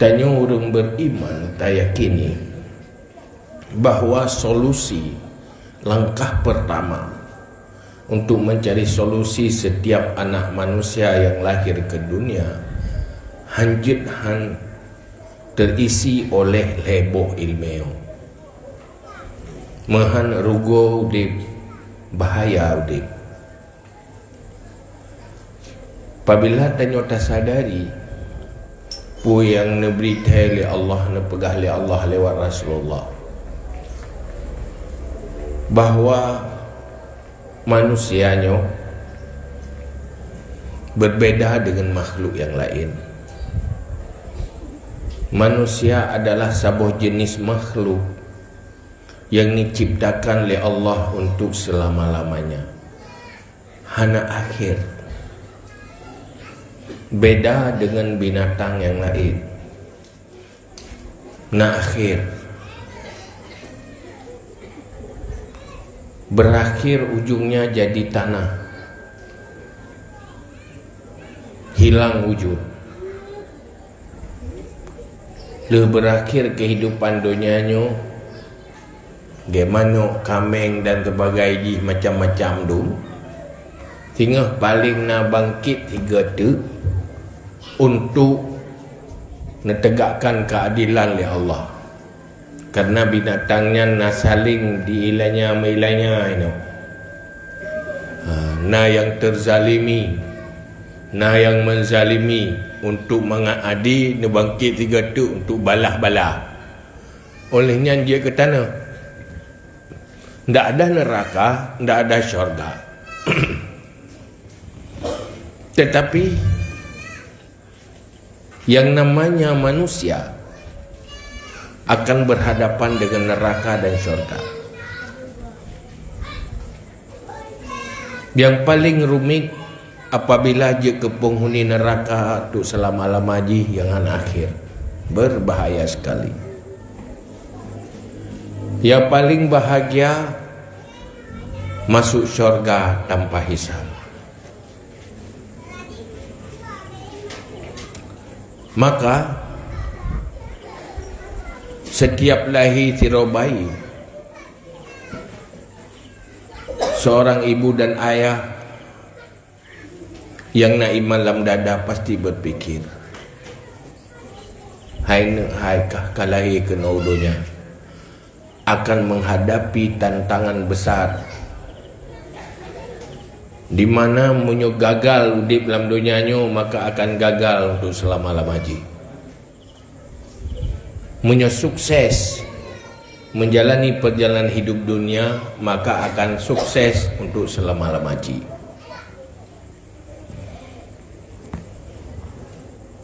Tanya orang beriman tak yakini bahawa solusi langkah pertama untuk mencari solusi setiap anak manusia yang lahir ke dunia hanjit terisi oleh leboh ilmiah. Mahan rugo udip, bahaya udip. Apabila tanya tak sadari pu yang neberita oleh Allah, nepegah oleh Allah lewat Rasulullah, bahawa manusianya berbeza dengan makhluk yang lain. Manusia adalah sebuah jenis makhluk yang diciptakan oleh Allah untuk selama-lamanya, hana akhir. Beda dengan binatang yang lain, na akhir, berakhir ujungnya jadi tanah, hilang wujud. Berakhir kehidupan dunianya gimana kambing dan sebagainya macam-macam tu, sehingga paling na bangkit tiga tu untuk menegakkan keadilan oleh Allah. Karena binatangnya na saling diilanya meilanya ini. Na yang terzalimi, na yang menzalimi, untuk mengadi na bangkit tiga tu untuk balah-balah. Olehnya dia ke tanah. Tak ada neraka, tak ada syurga. Tetapi yang namanya manusia akan berhadapan dengan neraka dan syurga. Yang paling rumit apabila dia ke penghuni neraka untuk selama-lamanya yang akhir, berbahaya sekali. Yang paling bahagia masuk syurga tanpa hisab. Maka setiap lahir tiro bayi, seorang ibu dan ayah yang nak iman dalam dada pasti berfikir, haikah kalahir ke naudonya akan menghadapi tantangan besar, di mana munyo gagal udip dalam dunianya, maka akan gagal untuk selama-lamanya. Munyo sukses menjalani perjalanan hidup dunia, maka akan sukses untuk selama-lamanya.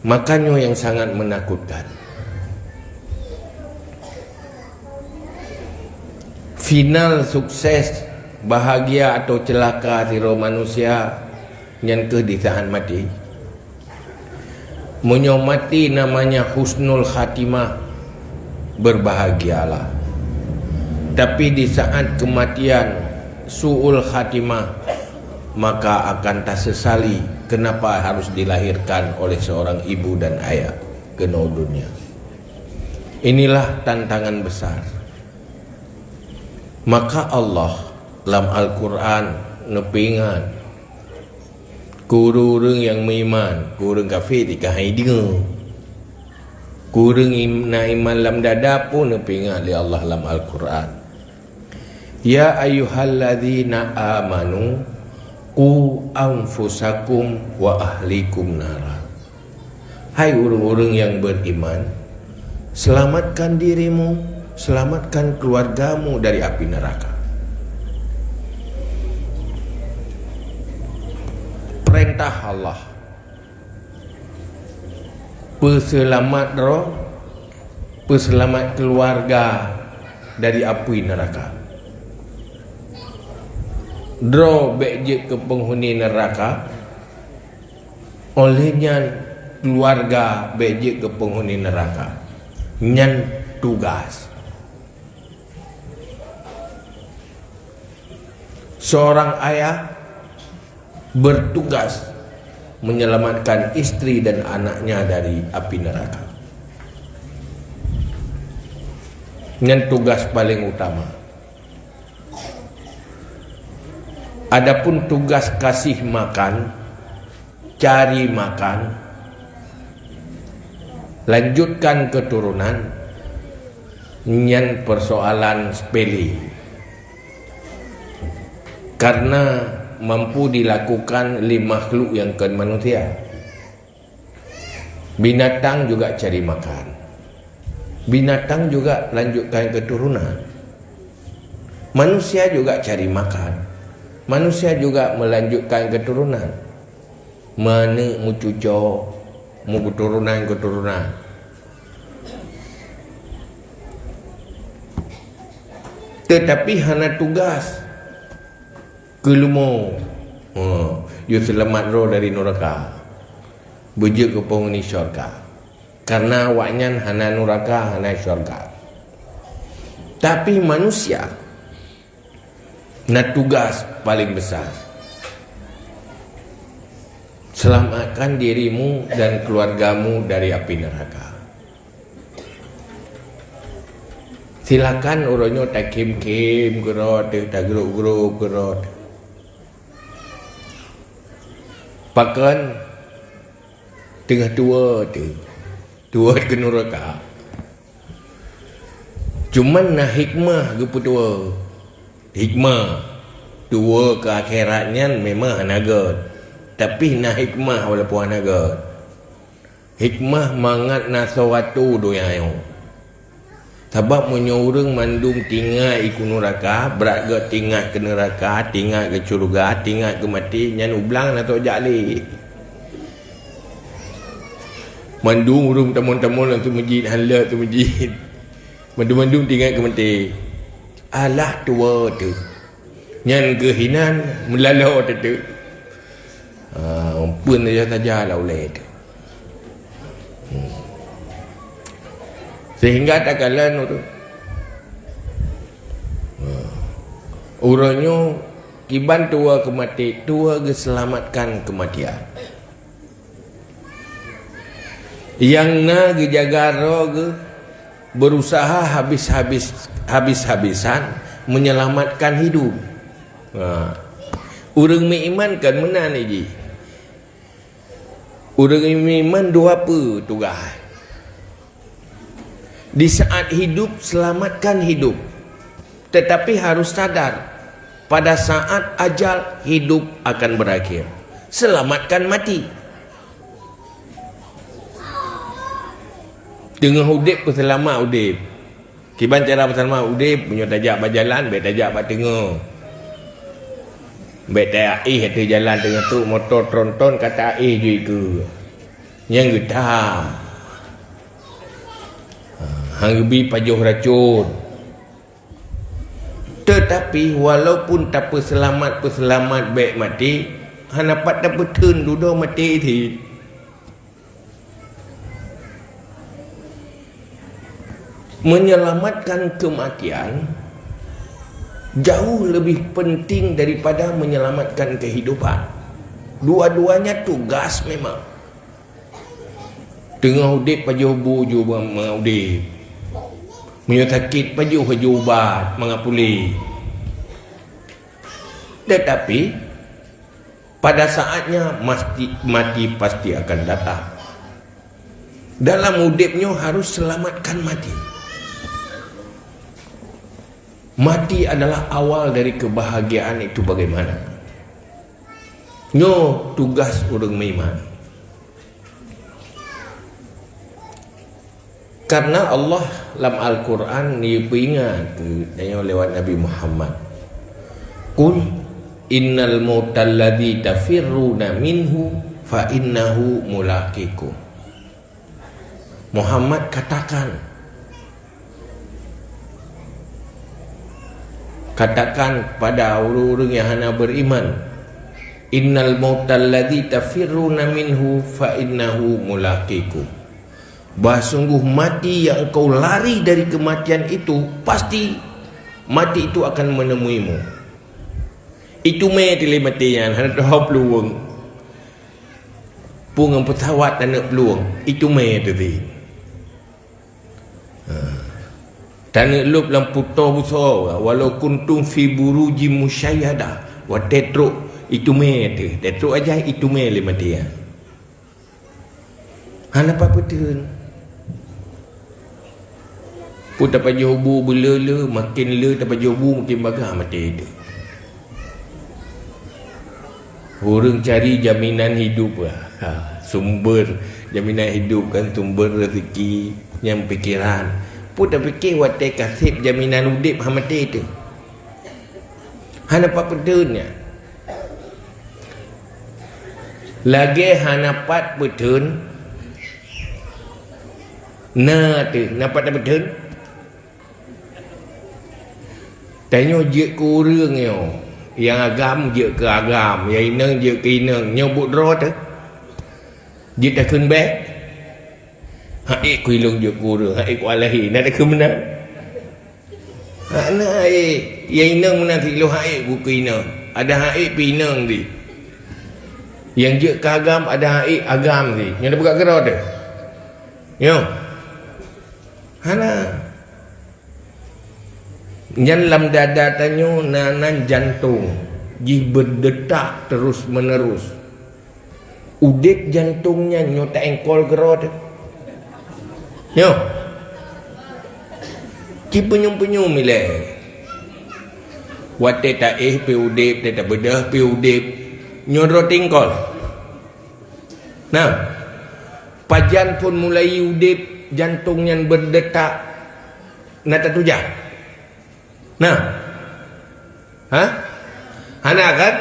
Makanya yang sangat menakutkan, final sukses, bahagia atau celaka tiro manusia yang kedisaan mati. Munyo mati namanya husnul khatimah, berbahagialah. Tapi di saat kematian su'ul khatimah, maka akan tak sesali kenapa harus dilahirkan oleh seorang ibu dan ayah ke dunia. Inilah tantangan besar. Maka Allah dalam Al-Quran nepingan kurung yang beriman, kurung kafir dikahai dia, kurung na iman dalam dada pun nepingan oleh Allah dalam Al-Quran. Ya ayyuhalladzina amanu qu anfusakum wa ahlikum nara. Hai orang-orang yang beriman, selamatkan dirimu, selamatkan keluargamu dari api neraka. Perintah Allah, peselamat roh, peselamat keluarga dari api neraka. Dro bejek ke penghuni neraka, olehnya keluarga bejek ke penghuni neraka. Nyan tugas. Seorang ayah bertugas menyelamatkan istri dan anaknya dari api neraka. dengan tugas paling utama. Adapun tugas kasih makan, cari makan, lanjutkan keturunan, nyan persoalan sepele, karena mampu dilakukan oleh makhluk yang bukan manusia. Binatang juga cari makan, binatang juga lanjutkan keturunan, manusia juga cari makan, manusia juga melanjutkan keturunan. Mana mu cucuk, mu keturunan. Tetapi hana tugas kelumo, you selamat roh dari neraka, bujuk ke penghuni syurga. Karena awaknya hana neraka, hana syurga. Tapi manusia na tugas paling besar, selamatkan dirimu dan keluargamu dari api neraka. Silakan orangnya tak kim-kim gerot, tak geruk-geruk gerot. Pakan tengah tua ke neraka. Cuman nak hikmah ke tua. Hikmah tua ke akhiratnya memang hanagat. Tapi nak hikmah walaupun hanagat. Hikmah mangat na sewatu doyayo. Sebab menyorong mandum tinggal ikut neraka, berat tinggal ke neraka, tinggal ke syurga, tinggal ke mati, nyan ublang na tok jali. Mandum urung tamun-tamun tu masjid, hala tu masjid. Mandum-mandum tinggal ke mati. Alah tua tu. Nyan kehinan melalau tu. Pun saja lah oleh tu. Sehingga tak kalan tu urangnya kiban tua ke mati, tua ke selamatkan kematian. Yang na ke jaga roh ke berusaha habis-habisan menyelamatkan hidup. Urang meiman kan mana ni ji? Urang meiman dua apa tugas? Di saat hidup, selamatkan hidup. Tetapi harus sadar, pada saat ajal, hidup akan berakhir. Selamatkan mati. Tengah udip pun selamat udip. Kiban cara berselamat udip, punya tajak berjalan, baik tajak bertengah. Baik tajak hati jalan tengah tu, motor tronton kata juga. Yang getah. Hangbi pajuh racun. Tetapi walaupun tak selamat baik mati, hanapat tak petun duduk mati thi. Menyelamatkan kematian jauh lebih penting daripada menyelamatkan kehidupan. Dua-duanya tugas memang. Tengah udip pajuh buju mengudip. Menyakit pajuh ubat mengapuli. Tetapi pada saatnya mati pasti akan datang. Dalam udipnya harus selamatkan mati. Mati adalah awal dari kebahagiaan itu bagaimana? Nyo tugas orang meiman. Karena Allah dalam Al-Quran ni peringat tanya lewat Nabi Muhammad. Qul innal mautal ladzi tafirruna minhu fa innahu mulaqikum. Muhammad katakan pada orang-orang yang hana beriman, innal mautal ladzi tafirruna minhu fa innahu mulaqikum. Bahawa sungguh mati yang kau lari dari kematian itu, pasti mati itu akan menemuimu. Itu mati mati yang hendak peluang. Pungang pesawat dan nak peluang. Itu mati tu. Tanah lup lampu besar walau kuntum fi buruji musyayyada wa tetruk itu tu tetruk aja itu lima dia apa betul pun dapat jobu bela makin le dapat jobu makin bagus mati itu orang cari jaminan hidup sumber jaminan hidup kan sumber rezeki yang pikiran pun dah fikir watai kasih jaminan udip hamati itu hanapat betulnya lagi hanapat betul tu nampak tak betul tanya je kurang yang agam je ke agam yang inang je ke inang nyobut roh tu je tak kun back hai kuilung je kurang hai kualahi nak ke mana ana yang inang mana tilu hai buku inang ada hai pinang di yang je ke agam ada hai agam di yang dah buka gerau tu yo hana yang dalam dada tanyo nanan jantung ji berdetak terus menerus udip jantungnya nyota engkol gerau tu yo ki penyum-penyum ile wate ta pe udip ta bedah pe udip nyodro tingkol nah pajan pun mulai udip jantungnya berdetak nata tujah nah hana kan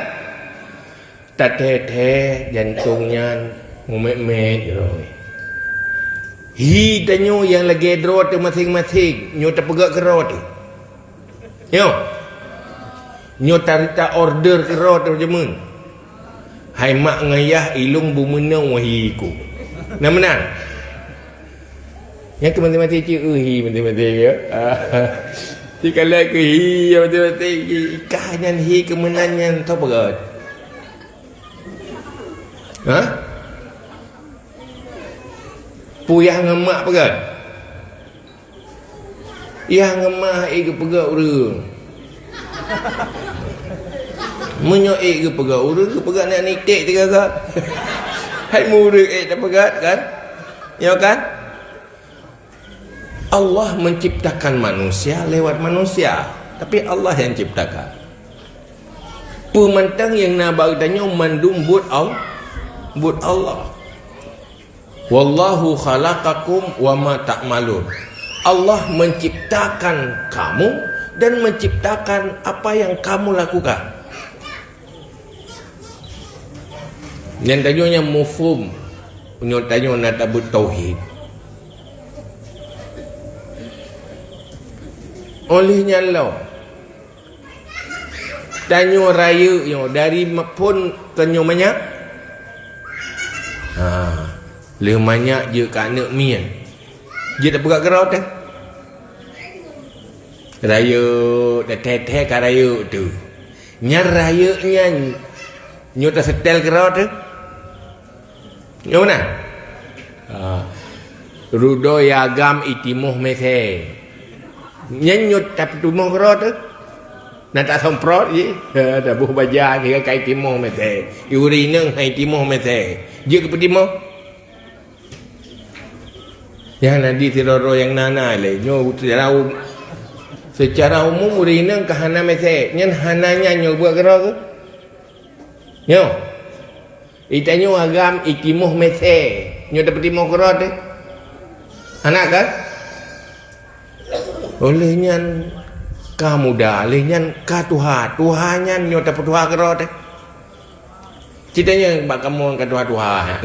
tatete jantungnya ngumek-mek rồi hi tanyo yang lagi draw tu masing-masing nyo terpegak kerau tu yo nyo tarita order kerau tu jemun hai mak ngayah ilung bumenang wahiku nak menang yang tu mati-mati cik hi mati-mati ya jika lagi hi mati-mati ikanyan hi kemenangan tu pegat puyah ngemak pegat yang ngemak ke pegat urang menyok ke pegat urang ke pegat nak nitik tu kakak hai murid tak pegat kan ya kan Allah menciptakan manusia lewat manusia tapi Allah yang ciptakan pemantang yang nak tanya mandum buat Allah wallahu khalaqakum wa ma ta'malun Allah menciptakan kamu dan menciptakan apa yang kamu lakukan yang tanya mufhum yang tanya nak tabut tauhid olehnya Allah tanya raya yo dari pun tanya banyak le banyak je kat anak mian je tak pegat kerau tu raya dah teh-teh kat raya tu nya raya nya nyo tak setel kerau tu nyo mana rudo yagam itimuh mese nya nyo tak tumuh kerau tu nak tak semprot je dah buh baja kira kai timuh mese urineng hai timuh mese je ke petimuh yang nanti tiroro yang nana le nyo secara umum urineng ke hana mese nyen hananya nyo buat gerau ke nyo itanyo agam itimuh mese nyo dapat timuh gerau tu anak kan olehnya kamu dah olehnya ka tuhannya nyo dapat tuha gerau tu ceritanya bak kamu ka tuha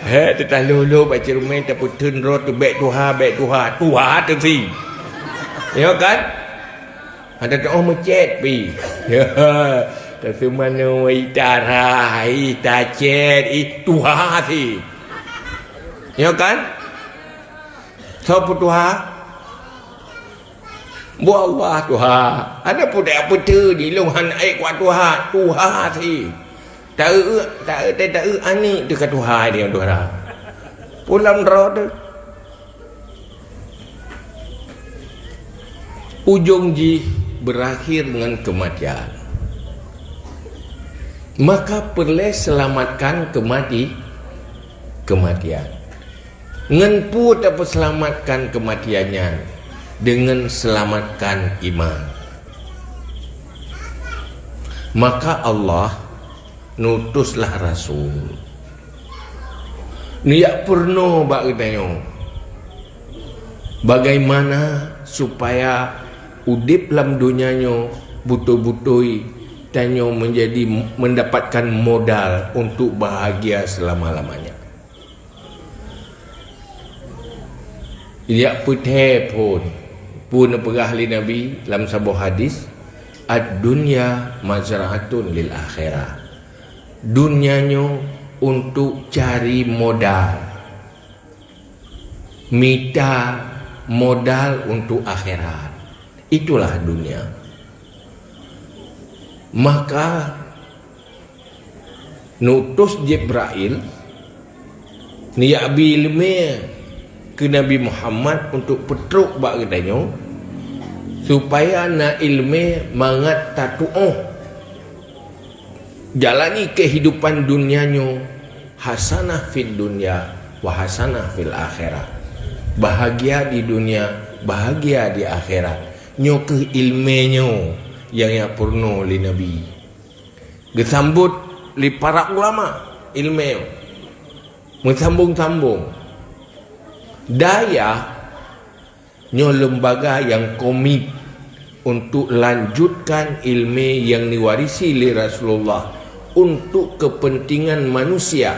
tetap lulu baca rumah tak putun roh tu baik tuha tu si ya kan ada tu macet pi ya tak semana itara itacet tuha si ya kan so tuha bu Allah tuha ada pun tak putu di luhan ai kuat tuha si tak ani dekat Tuhan dia Tuhan pulang roh tu ujung ji berakhir dengan kematian. Maka perlu selamatkan kematian. Ngan pu tak selamatkan kematiannya dengan selamatkan iman. Maka Allah nutuslah Rasul. Niat purno bak tanya. Bagaimana supaya udip dalam dunianya butuh-butuh tanya mendapatkan modal untuk bahagia selama-lamanya. Ia putih pun perahli Nabi dalam sebuah hadis, ad-dunya mazra'atun lil akhirah. Dunianya untuk cari modal, minta modal untuk akhirat. Itulah dunia. Maka nutus Jibril niat bilme ke Nabi Muhammad untuk petruk bak katanya supaya na ilmu mangat tatu'uh jalani kehidupan dunianya hasanah fid dunya wa hasanah fil akhirah. Bahagia di dunia, bahagia di akhirat. Nyo ke ilmenyo yang purno li Nabi. Gesambut li para ulama ilmu. Mensambung-sambung. Daya nyo lembaga yang komit untuk lanjutkan ilmu yang diwarisi li Rasulullah untuk kepentingan manusia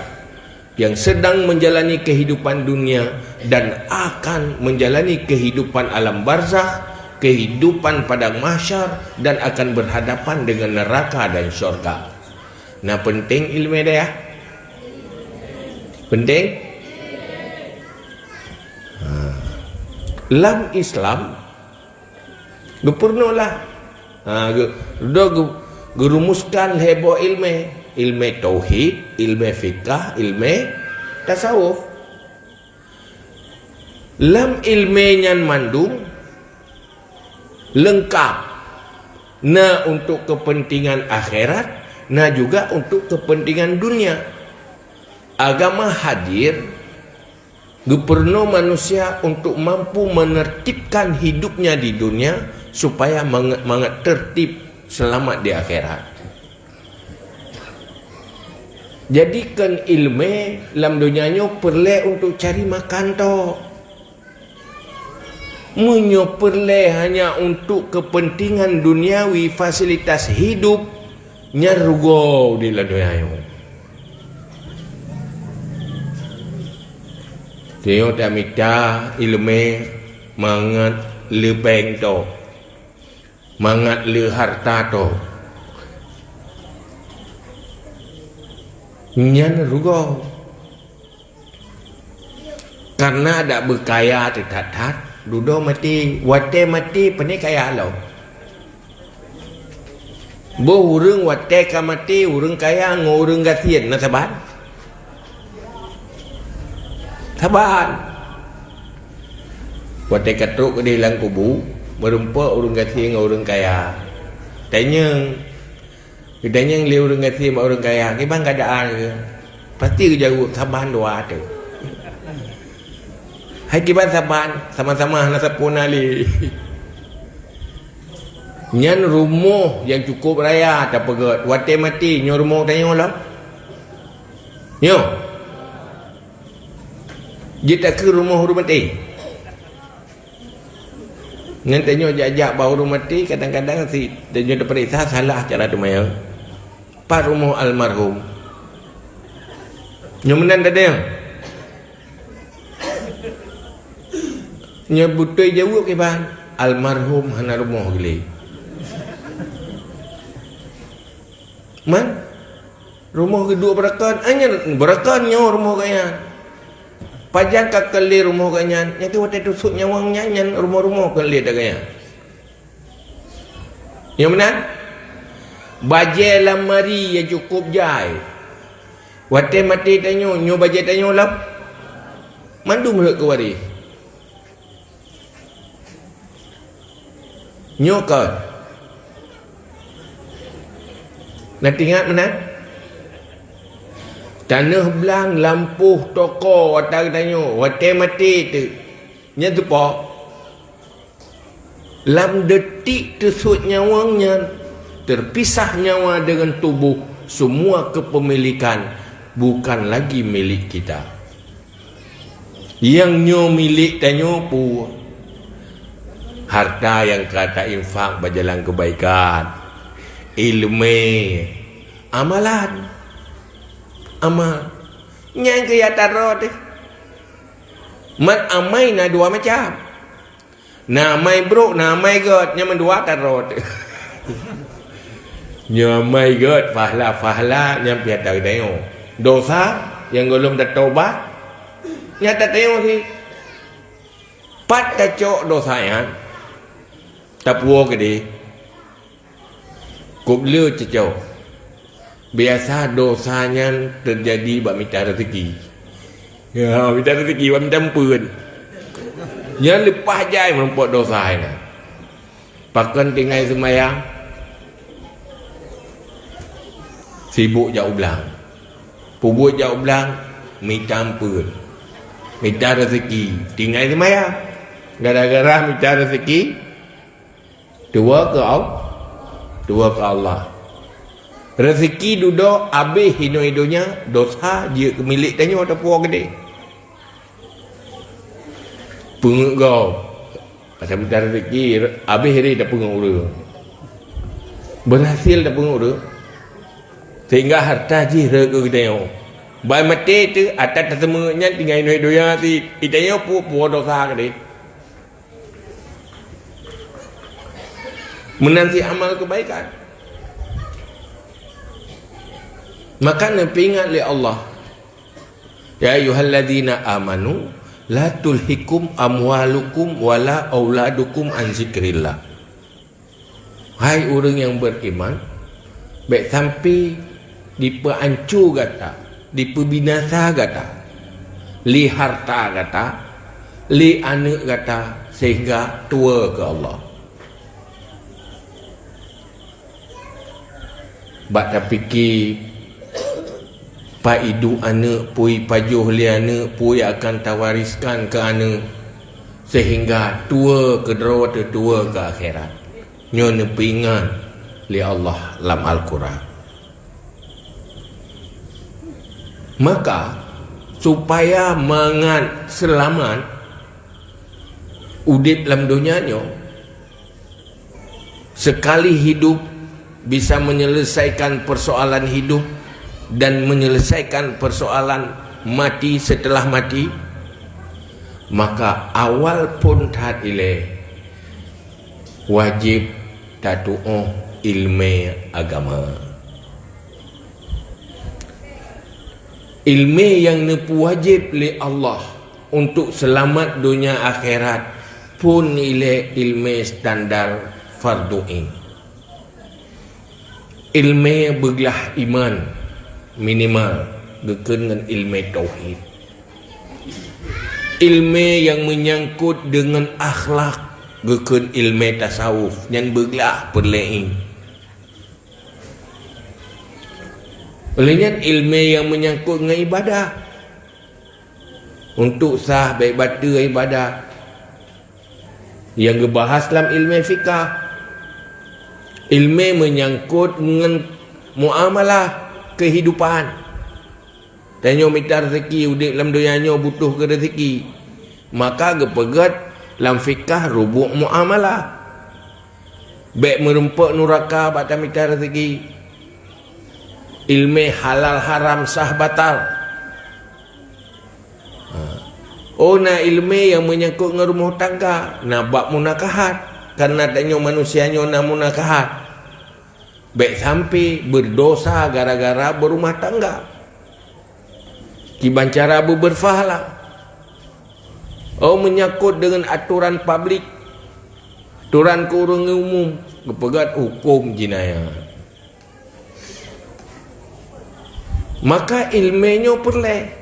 yang sedang menjalani kehidupan dunia dan akan menjalani kehidupan alam barzakh, kehidupan padang mahsyar, dan akan berhadapan dengan neraka dan syurga. Nah, penting ilmu dia. Penting. Dalam Islam gepurnolah gerumuskan hebo ilmu tauhid, ilmu fikah, ilmu tasawuf. Lam ilmu yang mandung lengkap, na untuk kepentingan akhirat, na juga untuk kepentingan dunia. Agama hadir geperno manusia untuk mampu menertibkan hidupnya di dunia supaya mangat tertib selamat di akhirat. Jadikan ilmu dalam dunianya perlu untuk cari makan toh. Munyo perle hanya untuk kepentingan duniawi, fasilitas hidup nyarugo di dunia ini. Tengok tak minta ilmu mangat le bank to, mangat le harta to, nyarugo karena ada berkaya tertat. Dudo mati, wate mati, pani kaya lo. Bo urung wate ka mati, urung kaya ngurung gatian na saban. Saban. Wate katruk di lang kubu, berumpa urung gatian ngurung kaya. Tanyang li urung gatian ma urung kaya, kibang keadaan ke? Pasti jauh saban doa tu. Hai kiban saban sama-sama nak sapuna li. Nyan rumah yang cukup raya tak pegat. Wate mati nyo rumah tanya lah. Nyo. Kita ke rumah mati. Ngan tanya ajak baru mati kadang-kadang si tanya periksa salah cara tu mayang. Pak rumah almarhum. Nyo menan tadi. Nyebutai jauh ke bang almarhum hana rumah geli. Man rumah kedua berakan berakannya rumah kaya. Pajak kakali rumah kaya. Nyati waktu tusuk nyawang nyanyan rumah-rumah kali dah kaya. Yang mana? Bajai lamari yang cukup jai. Waktu mati tanya, nyo bajai tanya lap. Mandu mulut ke waris. Nyokot. Nak ingat mana? Tanah belang, lampu, toko, watak tanya, watak mati tu. Nya tu apa? Lam detik tersut nyawanya, terpisah nyawa dengan tubuh, semua kepemilikan bukan lagi milik kita. Yang nyo milik tanya pu harta yang kata infak berjalan kebaikan, ilmu, amalan, amal. Yang kaya taruh tu. Mat amai na dua macam. Na amai bro, na amai god, nya mendua taruh tu. Nya amai god, fahla, nya piata tengok. Dosa yang belum bertaubat, nya tak tengok si. Pat tacok dosa ya. Tapuo ke dia. Kublu cecau. Biasa dosanya terjadi bak minta rezeki. Ya, minta rezeki bak minta ampun. Yang lepas jai menumpuk dosa ini. Pakan tinggal semayang. Sibuk jauh belang. Pubuk jauh belang. Minta ampun. Minta rezeki. Tinggal semayang. Gara-gara minta rezeki. Dua ke Allah. Rezeki duduk habis hidup-hidupnya, dosa dia milik tanya atau puak gede. Pungut kau. Pasal minta rezeki habis hari dah pungut ura. Berhasil dah pungut ura. Sehingga harta jira ke kita tengok. Baik mati tu atas tersembunyinya tinggal hidup-hidupnya si kita tengok puak dosa gede. Menanti amal kebaikan. Maka Nabi ingat oleh Allah. Ya ayyuhalladzina amanu la tulhikum amwalukum wala auladukum an zikrillah. Hai orang yang beriman, baik sampai dipeancur kata, dipebinasa kata, li harta kata, li anak kata, sehingga tua ke Allah. Bak dah fikir pak idu anak pui pajuh li anak pui akan tawariskan ke anak sehingga tua ke derota tua ke akhirat. Nyo nepingan li Allah dalam Al-Quran. Maka supaya mangan selamat udip dalam dunia nyo, sekali hidup bisa menyelesaikan persoalan hidup dan menyelesaikan persoalan mati setelah mati, maka awal pun tak ile wajib tatu'uh ilmu agama. Ilmu yang nepu wajib li Allah untuk selamat dunia akhirat pun ile ilmu standar fardu'in. Ilmu bergelah iman minimal dengan ilmu tauhid. Ilmu yang menyangkut dengan akhlak dengan ilmu tasawuf yang bergelah perlain. Olehnya ilmu yang menyangkut dengan ibadah. Untuk sah baik batu ibadah yang dibahas dalam ilmu fikah. Ilmu menyangkut dengan muamalah kehidupan. Tanya minta rezeki, udik dalam dunia butuh ke rezeki. Maka gepegat dalam fikah rubuk muamalah. Baik merempak nuraka baca minta rezeki. Ilmu halal haram sah batal. Oh na ilmu yang menyangkut dengan rumah tangga, na bab munakahat. Karena tanya manusianya na munakahat. Baik sampai berdosa gara-gara berumah tangga. Kiban cara berfahala. Oh menyangkut dengan aturan publik, aturan ke orang umum, kepegat hukum jenayah. Maka ilmunya perlu.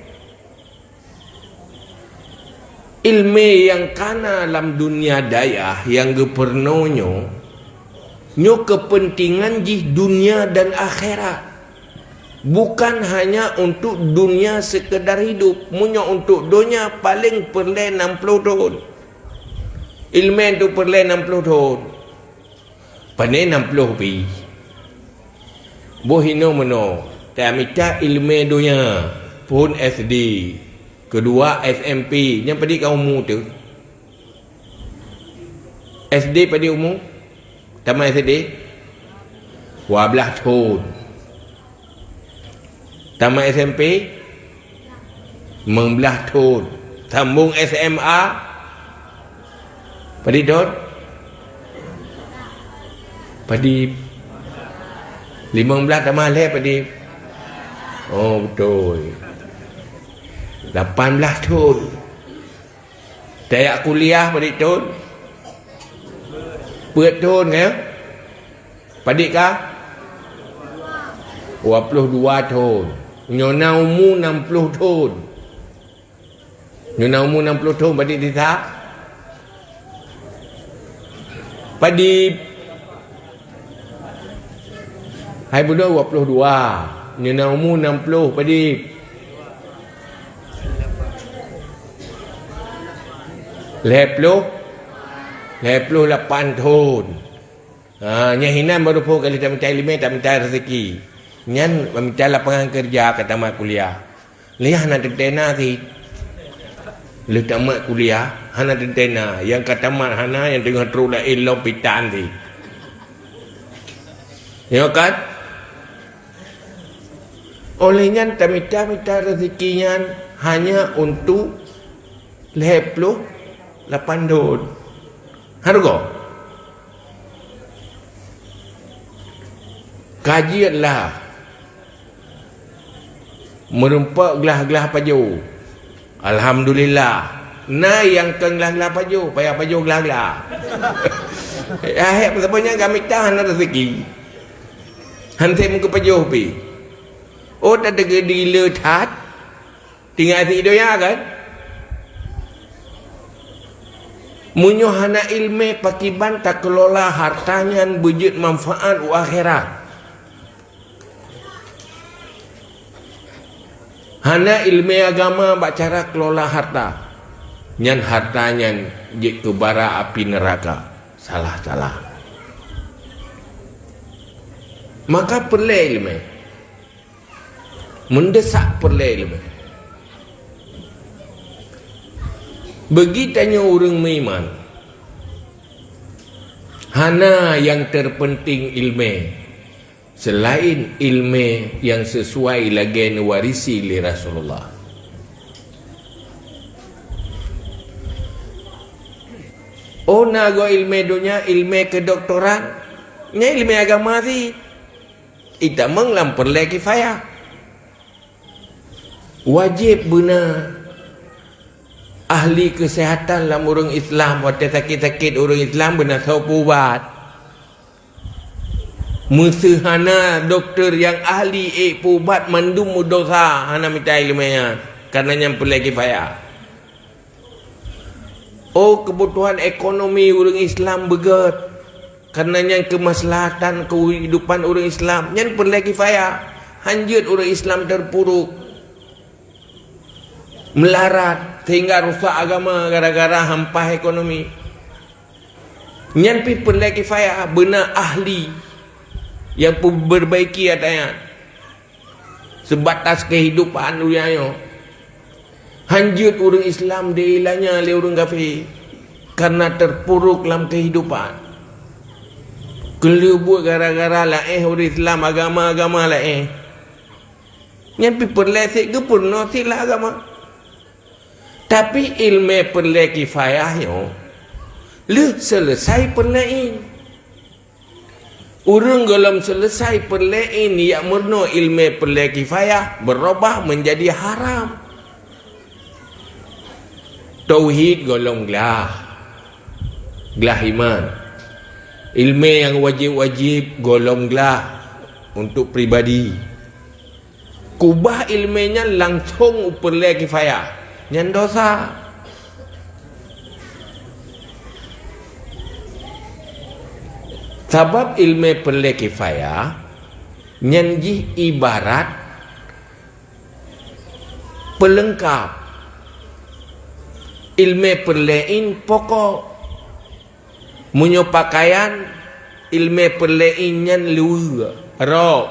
Ilmu yang kana dalam dunia daya yang gepernonyo Nyo kepentingan jih dunia dan akhirat. Bukan hanya untuk dunia sekedar hidup. Munyo untuk dunia paling perlu 60 tahun. Ilmu tu perlu 60 tahun. Pandai 60 pi. Bohino meno. Tamita ilmu dunia pun SD. Kedua SMP. Yang pada kau umur tu. SD pada umur. Tamat SD 12 tahun. Tamat SMP 19 tahun. Sambung SMA pada tahun pada 15 tamat leh pada. Oh betul. 18 tahun. Tayak kuliah pada tahun tahun ya? Padik kah? 22 tahun. Nyona umur 60 tahun. Nyona umur 60 tahun padik tidak? Padik hai budak 22. Nyona umur 60 padik. Leploh 8 tahun. Nyahinan baru pun kali tak minta ilmu, tak minta rezeki. Nyan minta lapangan kerja kat tamat kuliah. Lihat nak tentena si. Lu tamat kuliah, hana tentena. Yang kat tamat hana yang tengah teruk dah ilmu pitan si. Ya kan? Olehnya tak minta rezekinya hanya untuk 8 tahun. Harga kajianlah merempak gelah-gelah paju. Alhamdulillah. Nah yang ke gelah-gelah paju, payah paju gelah-gelah. Sebenarnya kami tahan rezeki. Hantai muka paju pi. Oh tak ada gila tat. Tinggal si doya kan? Munyo hana ilmu pakiban tak kelola hartanya bujut manfaat u akhirat. Hana ilmu agama bak cara kelola harta. Nyan hartanya jik ke bara api neraka. Salah. Maka perlu ilmu. Mendesak perlu ilmu. Begitanya orang beriman. Hana yang terpenting ilmu. Selain ilmu yang sesuai lagi warisi li Rasulullah. Oh nago ilmu dunia, ilmu kedoktoran. Nya ilmu agama sih. Ita menglampar lagi kifayah. Wajib benar ahli kesihatan dalam orang Islam. Waktu sakit-sakit orang Islam benar tahu ubat. Musihana doktor yang ahli ubat mandum dosa hana minta ilmunya karena yang perlu kifayah. Oh kebutuhan ekonomi orang Islam begat karena yang kemaslahatan kehidupan orang Islam yang perlu kifayah. Hanjut orang Islam terpuruk melarat sehingga rusak agama gara-gara hampah ekonomi. Nyan pi perlu kifayah benar ahli yang perbaiki adanya sebatas kehidupan dunia. Hanjut orang Islam diilanya oleh orang kafir karena terpuruk dalam kehidupan. Kelubuk gara-gara lah orang Islam agama lah Nyan pi perlu ke purno sila agama. Tapi ilmu perlu kifayahnya lu selesai perlain. Orang dalam selesai perlain yang murno ilmu perlu kifayah berubah menjadi haram. Tauhid golong gelah iman. Ilmu yang wajib-wajib golong gelah untuk pribadi. Kubah ilmunya langsung perlu kifayah. Yang dosa. Sebab ilmu perle kifayah nyanji ibarat pelengkap. Ilmu perlein pokok. Munyo pakaian ilmu perlein nyan luar. Rok.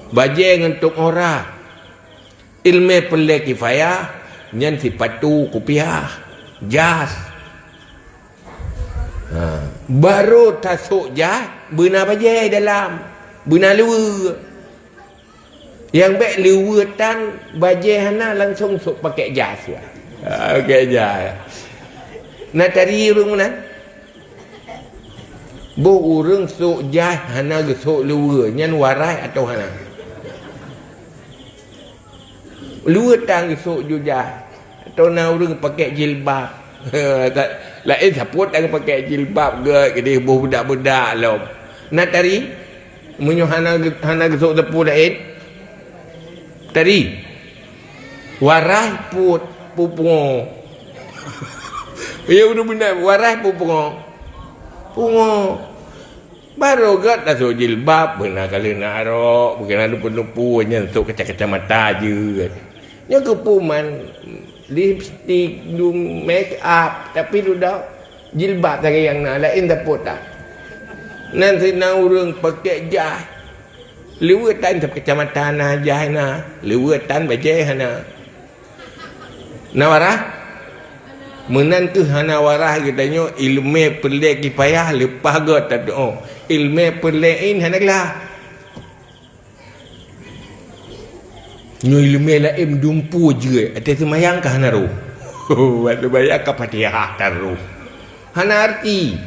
Bajai ngentuk orang. Ilmu perle kifayah nyan sipatu kupiah. Jas. Baru tasuk jas benar bajai dalam. Benar luar. Yang baik luar tan bajai hana langsung sok pakai jas. Pakai jas. Nak tari urang mana? Bo urang sok jas hana ge sok luar nyan warai atau hana? Luar tang ge sok ju jas. Atau na urang pakai jilbab. Lain saput dah pakai jilbab ke dia budak-budak lom. Nak tari munyo hana ge sok tepu lain. Tadi warai put pupung. Ya udah benar warai pupung. Pungo. Baru gat dah so jilbab benar kali nak arok, bukan ada penupu nya sok kacamata je. Nya kepuman lipstick, do make up, tapi dah jilbab saja yang nak lain dapur tak. Nanti nak urang pakai jas. Liwatan sampai kecamatan aja na, liwatan bajai hana. Nawarah, menantu hana warah katanya ilmu perle kifayah lepas got tak doa. Ilmu perlein hana lah. Nyo ilmu lain dumpu je, ada semayang ke hana ru. Waktu bayar ke Fatihah taruh. Hana arti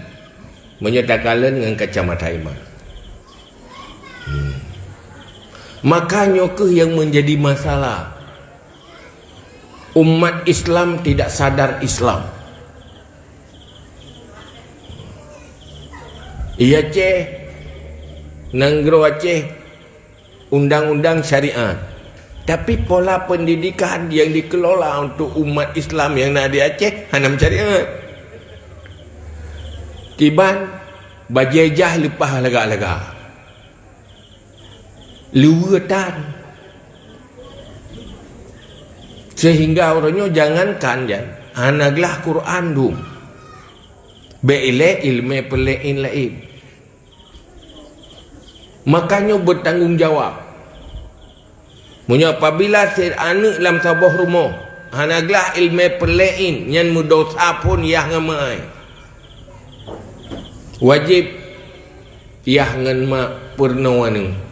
menyatakan dengan kacamata iman. Makanya ke yang menjadi masalah umat Islam tidak sadar Islam. Ia Aceh Nanggro Aceh undang-undang syariat, tapi pola pendidikan yang dikelola untuk umat Islam yang nak di Aceh hanam syariat. Tiban bajajah lepas lega-lega luatan, sehingga orangnya jangankan jan anaglah Quran dum beile ilmu pelein lain. Makanya bertanggungjawab. Munya apabila sir anak dalam sebuah rumah anaglah ilmu pelein yang mudosa pun yang ngamai wajib yang ngan pernawan.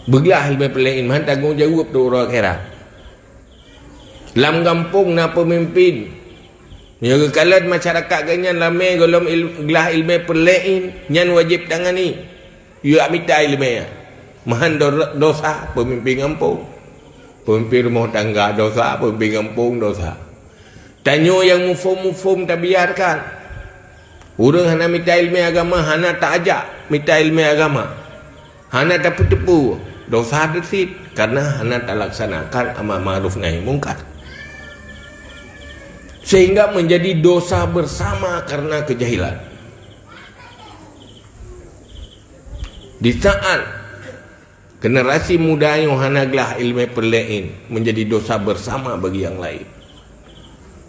Beglah ilmu pelein man tanggungjawab tu orang akhirat. Dalam kampung na pemimpin. Ya kalau masyarakat ganyan lame golom gelah ilmu pelein nyan wajib tangani. Ya minta ilmu. Mahan dosa pemimpin kampung. Pemimpin rumah tangga dosa, pemimpin kampung dosa. Tanyo yang mufum-mufum tak biarkan. Urang hana minta ilmu agama, hana tak ajak minta ilmu agama. Hana tepu-tepu. Dosa desit karena hana tak laksanakan amar ma'ruf nahi mungkar, sehingga menjadi dosa bersama karena kejahilan. Di saat generasi muda yang hana gelah ilmu perlein menjadi dosa bersama bagi yang lain,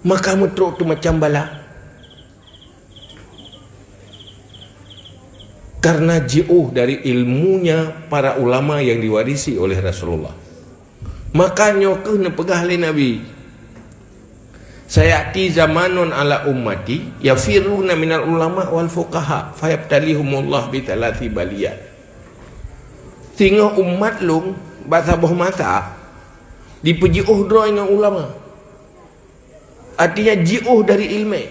maka metruk tu macam bala. Karena jauh dari ilmunya para ulama yang diwarisi oleh Rasulullah. Makanya kena pegah oleh Nabi. Sayati zamanun ala ummati yafiruna minal ulama wal fuqaha fayabtalihumullah bitalati baliyat. Sehingga umat long bahasa boh masa dipujiuh dro dengan ulama. Artinya jauh dari ilmu.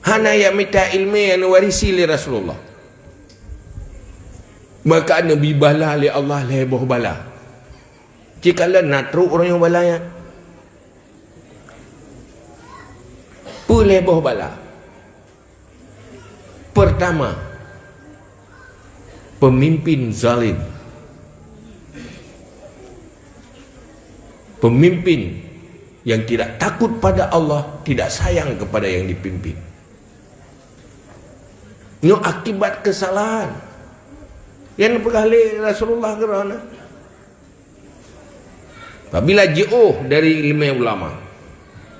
Hana yang minta ilmu yang warisi oleh Rasulullah. Maka Nabi bala oleh Allah leboh bala. Jikalau nak teruk orang yang balanya, leboh bala. Pertama, pemimpin zalim. Pemimpin yang tidak takut pada Allah, tidak sayang kepada yang dipimpin. Ini akibat kesalahan yang berkali Rasulullah kerana apabila jauh dari ilmu ulama,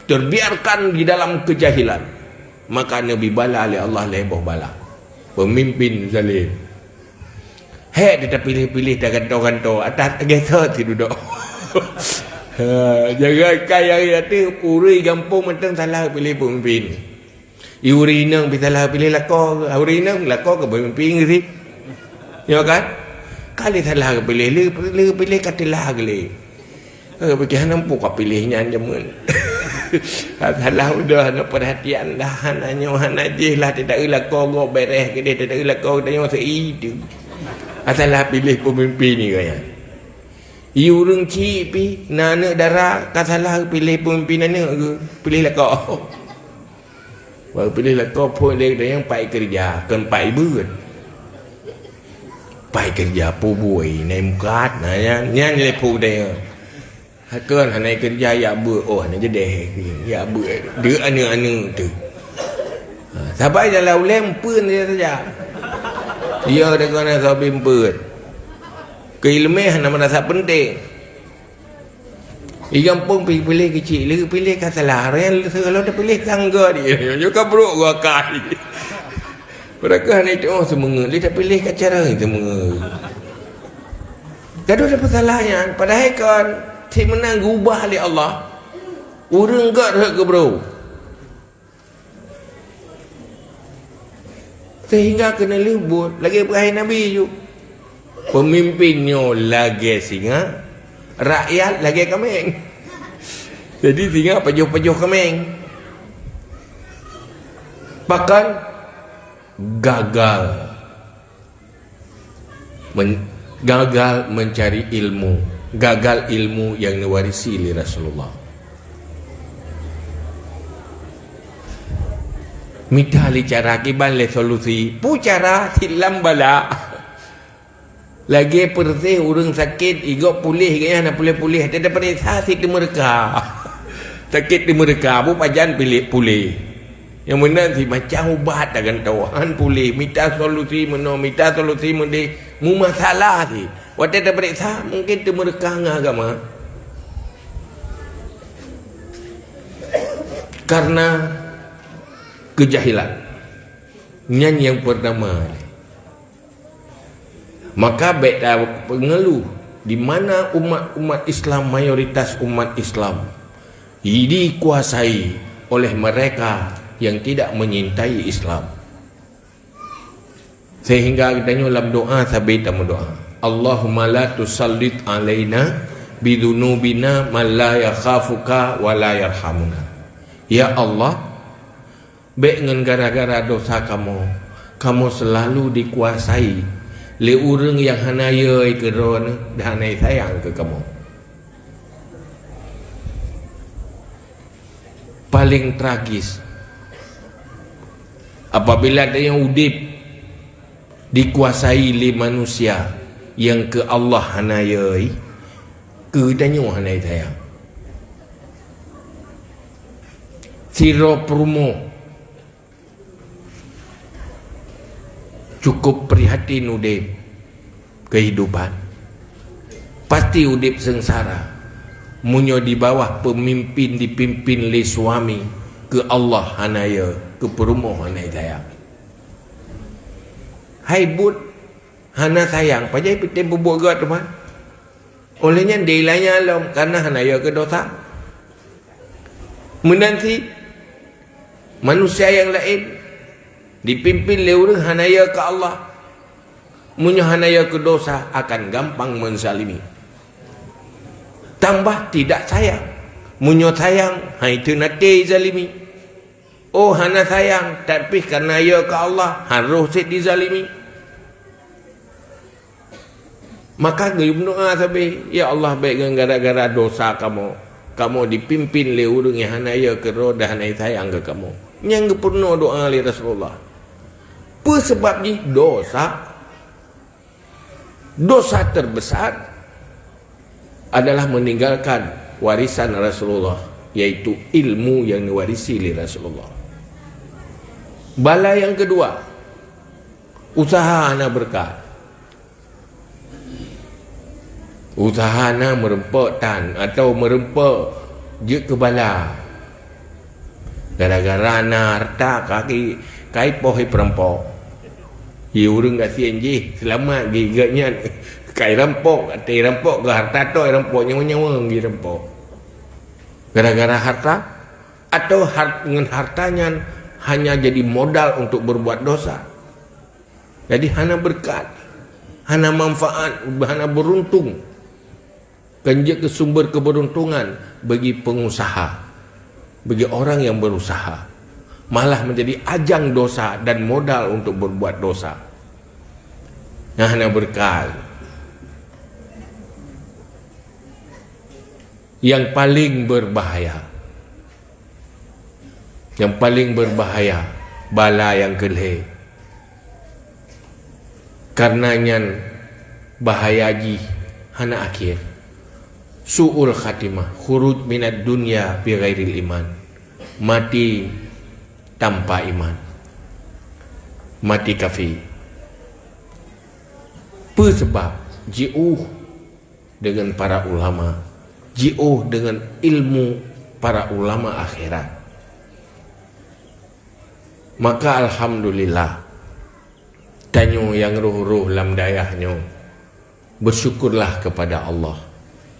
terbiarkan di dalam kejahilan, maka Nabi bala oleh Allah leboh bala pemimpin zalim. Hei, dia pilih-pilih dah kantor-kantor atas geta ti duduk. Jangan kaya tu uri kampung mentang salah pilih pemimpin. Uri nang salah pilih lako, uri nang lako ke pemimpin sih. Ya kan? Kali salah pilih katilah kali. Bagi nampu kau pilihnya jamun. Salah udah nak perhatian dah hanya je lah tidak lako go beres ke dia tidak lako tanya itu. Asalah pilih pemimpin ni kaya. Iu urang cik pi nana darah kasalah pilih pemimpin nana ke pilih lah kau. Baru pilih lah kau pun dia yang pai kerja kan pai ibu kan. Pai kerja pu buai naik mukat nah yang ni pu dia. Hakan hanai kerja ya bu oh na jedeh ya bu dia anu tu. Sampai jalan ulem pun dia saja. Dia ada kena sabim pun. Keilmuan nama rasa penting. Ikan pun pilih kecil, pilih kasalah. Kalau dah pilih tangga dia, juga buruk gua kali. Mereka ni tu semua, dia dah pilih kat cara itu semua. Gaduh ada persalahnya. Padahal kan, si menang ubah oleh Allah. Urang gak ke bro. Sehingga kena libut lagi berakhir Nabi tu pemimpinnya lagi singa rakyat lagi kambing jadi singa pajuh-pajuh kambing bahkan gagal mencari ilmu, gagal ilmu yang diwarisi oleh Rasulullah. Minta li cara kiban le solusi. Pu cara silam bala. Lagi perse urang sakit igok pulih kaya nak pulih-pulih. Dia dapat sakit di mereka. Sakit di mereka bu pajan pilih pulih. Yang mana si macam ubat akan tahan pulih. Minta solusi meno, minta solusi mende mu masalah si. Waktu dapat sakit mungkin di mereka agama. Karena kejahilan yang pertama, maka beda pengeluh di mana umat Islam, mayoritas umat Islam dikuasai oleh mereka yang tidak menyintai Islam, sehingga kita dalam doa sabit doa Allahumma la tusallit alaina bidunubina man la yakhafuka wa la yarhamuna. Ya Allah, baik dengan gara-gara dosa kamu selalu dikuasai oleh orang yang hanaya keron dan hanai sayang ke kamu. Paling tragis apabila ada yang udip dikuasai oleh manusia yang ke Allah hanaya ke danyo hanai sayang. Siro promo cukup prihatin udip kehidupan, pasti udip sengsara munyo di bawah pemimpin dipimpin oleh suami ke Allah hanaya ke perumoh hanai sayang. Hai but hana sayang pajai pitem bubuk gat teman olehnya dilanya lom karena hanaya ke dosa menanti manusia yang lain dipimpin oleh orang hanaya ke Allah, munyo hanaya ke dosa akan gampang menzalimi. Tambah tidak sayang, munyo sayang itu nanti zalimi. Oh hana sayang tapi karena ya ke Allah harus dizalimi. Maka gayum doa sampai ya Allah baik gara-gara dosa kamu dipimpin oleh orang yang hanaya ke roda hanaya sayang ke kamu. Yang pernah doa oleh Rasulullah. Sebabnya dosa terbesar adalah meninggalkan warisan Rasulullah iaitu ilmu yang diwarisi oleh Rasulullah. Bala yang kedua, usaha ana berkat. Usaha ana merempak tan atau merempak je ke bala. Gara-gara ana harta kaki kai poh perampok. Ye urang kasihan je, selamat giganya kai rampok, ate rampok ke harta tu rampok nyawa-nyawa gi rampok. Gara-gara harta atau dengan hartanya hanya jadi modal untuk berbuat dosa. Jadi hana berkat, hana manfaat, hana beruntung. Kenjek ke sumber keberuntungan bagi pengusaha, bagi orang yang berusaha, malah menjadi ajang dosa dan modal untuk berbuat dosa. Nah, hana berkat. Yang paling berbahaya, yang paling berbahaya, bala yang kelih. Karenanya bahaya ji hana akhir. Su'ul khatimah, khuruj minad dunya bi ghairil iman. Mati tanpa iman. Mati kafir. Sebab ji'uh dengan para ulama, ji'uh dengan ilmu para ulama akhirat. Maka alhamdulillah, tanyo yang ruh-ruh lam dayahnya, bersyukurlah kepada Allah.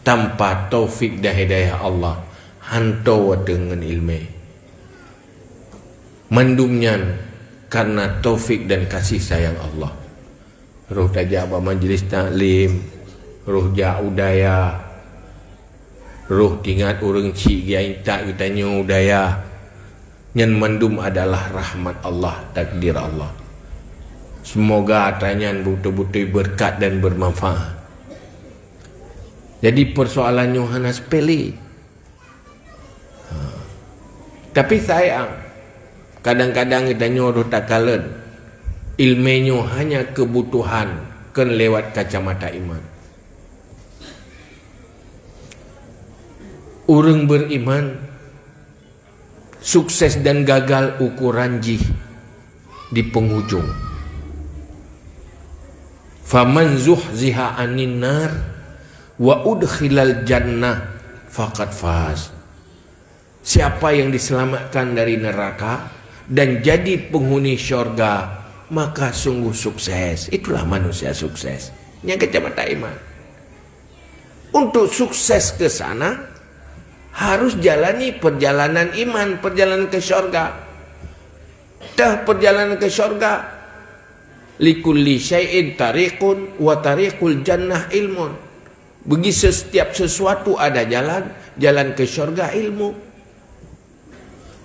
Tanpa taufik dan hidayah Allah, hantau dengan ilmu. Mandumnya karena taufik dan kasih sayang Allah. Ruh tajab majlis taklim, ruh ja'udaya, ruh tingkat orang cik yang tak kitanya udaya. Yang mandum adalah rahmat Allah, takdir Allah. Semoga atanyan betul-betul berkat dan bermanfaat. Jadi persoalannya hanya sepele. Tapi sayang, kadang-kadang kita nyuruh takalan, ilmunya hanya kebutuhan kan lewat kacamata iman. Orang beriman sukses dan gagal ukuran jih di penghujung. Faman zuhziha anin nar wa udkhilal jannah faqad faz. Siapa yang diselamatkan dari neraka dan jadi penghuni syurga, maka sungguh sukses. Itulah manusia sukses. Yang kacamata iman. Untuk sukses ke sana harus jalani perjalanan iman, perjalanan ke syurga. Dah perjalanan ke syurga, likulli syai'in tariqun wa tariqul jannah ilmun. Bagi setiap sesuatu ada jalan, jalan ke syurga ilmu.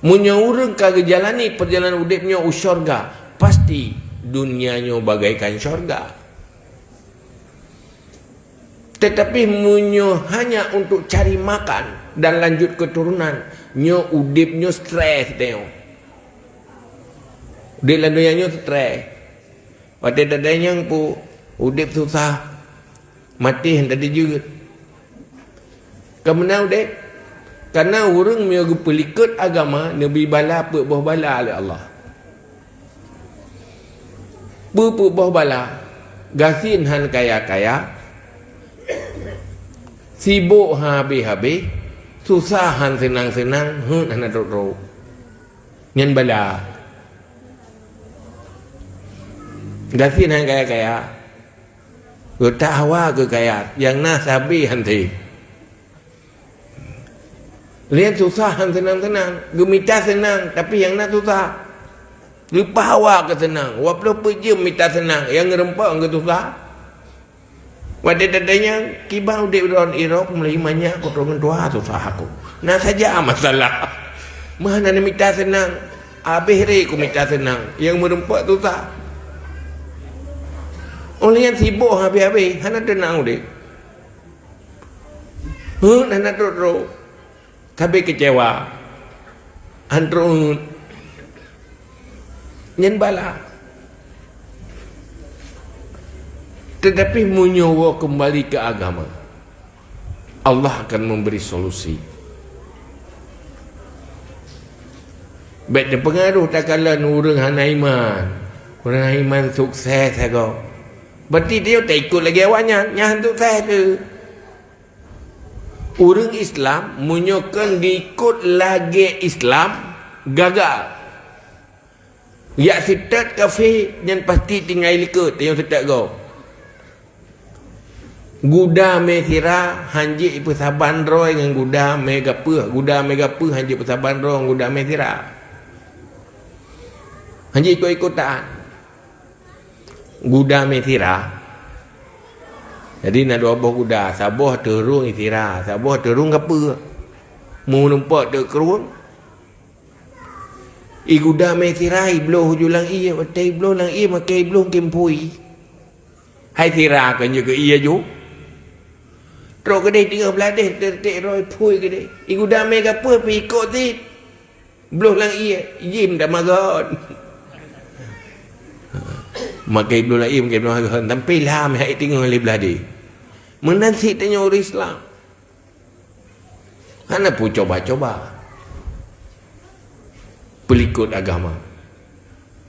Munya urang kagak jalani perjalanan udipnya u syurga, pasti dunianya bagaikan syurga. Tetapi munyo hanya untuk cari makan dan lanjut keturunan, nyo udipnya stres teo. Udip landoyanyo stres. Pada dadanya pu udip susah, mati hendak dijut. Kemana udip? Karena orang yang pelikut agama, Nabi bala pek bala oleh Allah. Pupuk bala, gasin han kaya-kaya, sibuk habis-habis, susah han senang-senang, anak dok-dok. Nyan bala. Gasin han kaya-kaya, tak hawa ke kaya, yang nas habis hanti. Lihat susah han senang-senang, gemita senang, tapi yang nak susah. Lupa hawa ke senang, waplo pergi minta senang, yang ngerempak ke susah. Wadah-dadanya kibau di ron irok mulai banyak kotoran tua susah aku. Nah saja masalah. Mana nak minta senang, habis re aku minta senang, yang merempak susah. Oleh yang sibuk habis-habis, hana tenang dek. Hana teruk. Tapi kecewa. Andrun nyen bala. Tetapi menyowo kembali ke agama, Allah akan memberi solusi. Bet dia pengaruh tak kala orang hana iman. Orang iman sukses kau. Berarti dia tak ikut lagi awaknya. Yang sukses tu. Orang Islam menyokan diikut lagi Islam gagal. Ya sitat kafe yang pasti tinggal ikut yang sitat kau. Guda mesira hanji pesaban roy dengan guda megapeh. Guda megapeh hanji pesaban roy dengan guda mesira. Hanji ikut-ikutan. Guda mesira. Jadi nak dua buah kuda, sabah terung istirahat, sabah terung apa? Mu nampak tak kerung? I kuda mestirai bloh julang iya, batai bloh lang iya makai bloh kempui. Hai tira kan juga iya ju. Terus ke dia tinggal beladih, tertik roi pui ke dia. I kuda mega apa ikut ti. Bloh lang iya, jim dah magon. Makai bloh lang iya, makai bloh magon. Tapi lah hai tinggal li beladih. Menanti tanya orang Islam. Hana pun coba-coba pelikut agama.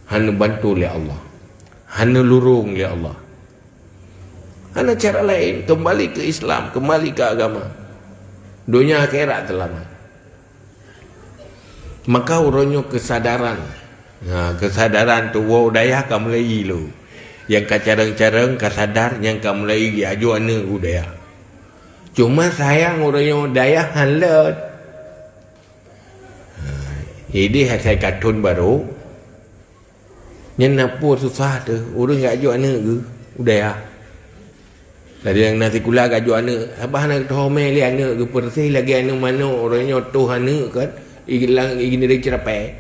Hana bantu oleh Allah. Hana lurung oleh Allah. Hana cara lain kembali ke Islam, kembali ke agama. Dunia akhirat selamat. Maka orangnya kesadaran. Kesadaran tu wow daya kamu lagi lu. Yang kacareng-careng kasadar yang kamu lagi aju ana budaya. Cuma sayang orang yang daya halat. Jadi saya kartun baru. Yang nampu susah tu orang enggak aju ana ke budaya. Tadi yang nasi kula aju ana, abah nak thome li ana ke persih lagi ana mana orangnya tu ana kan. Ilang igini dia cerapai.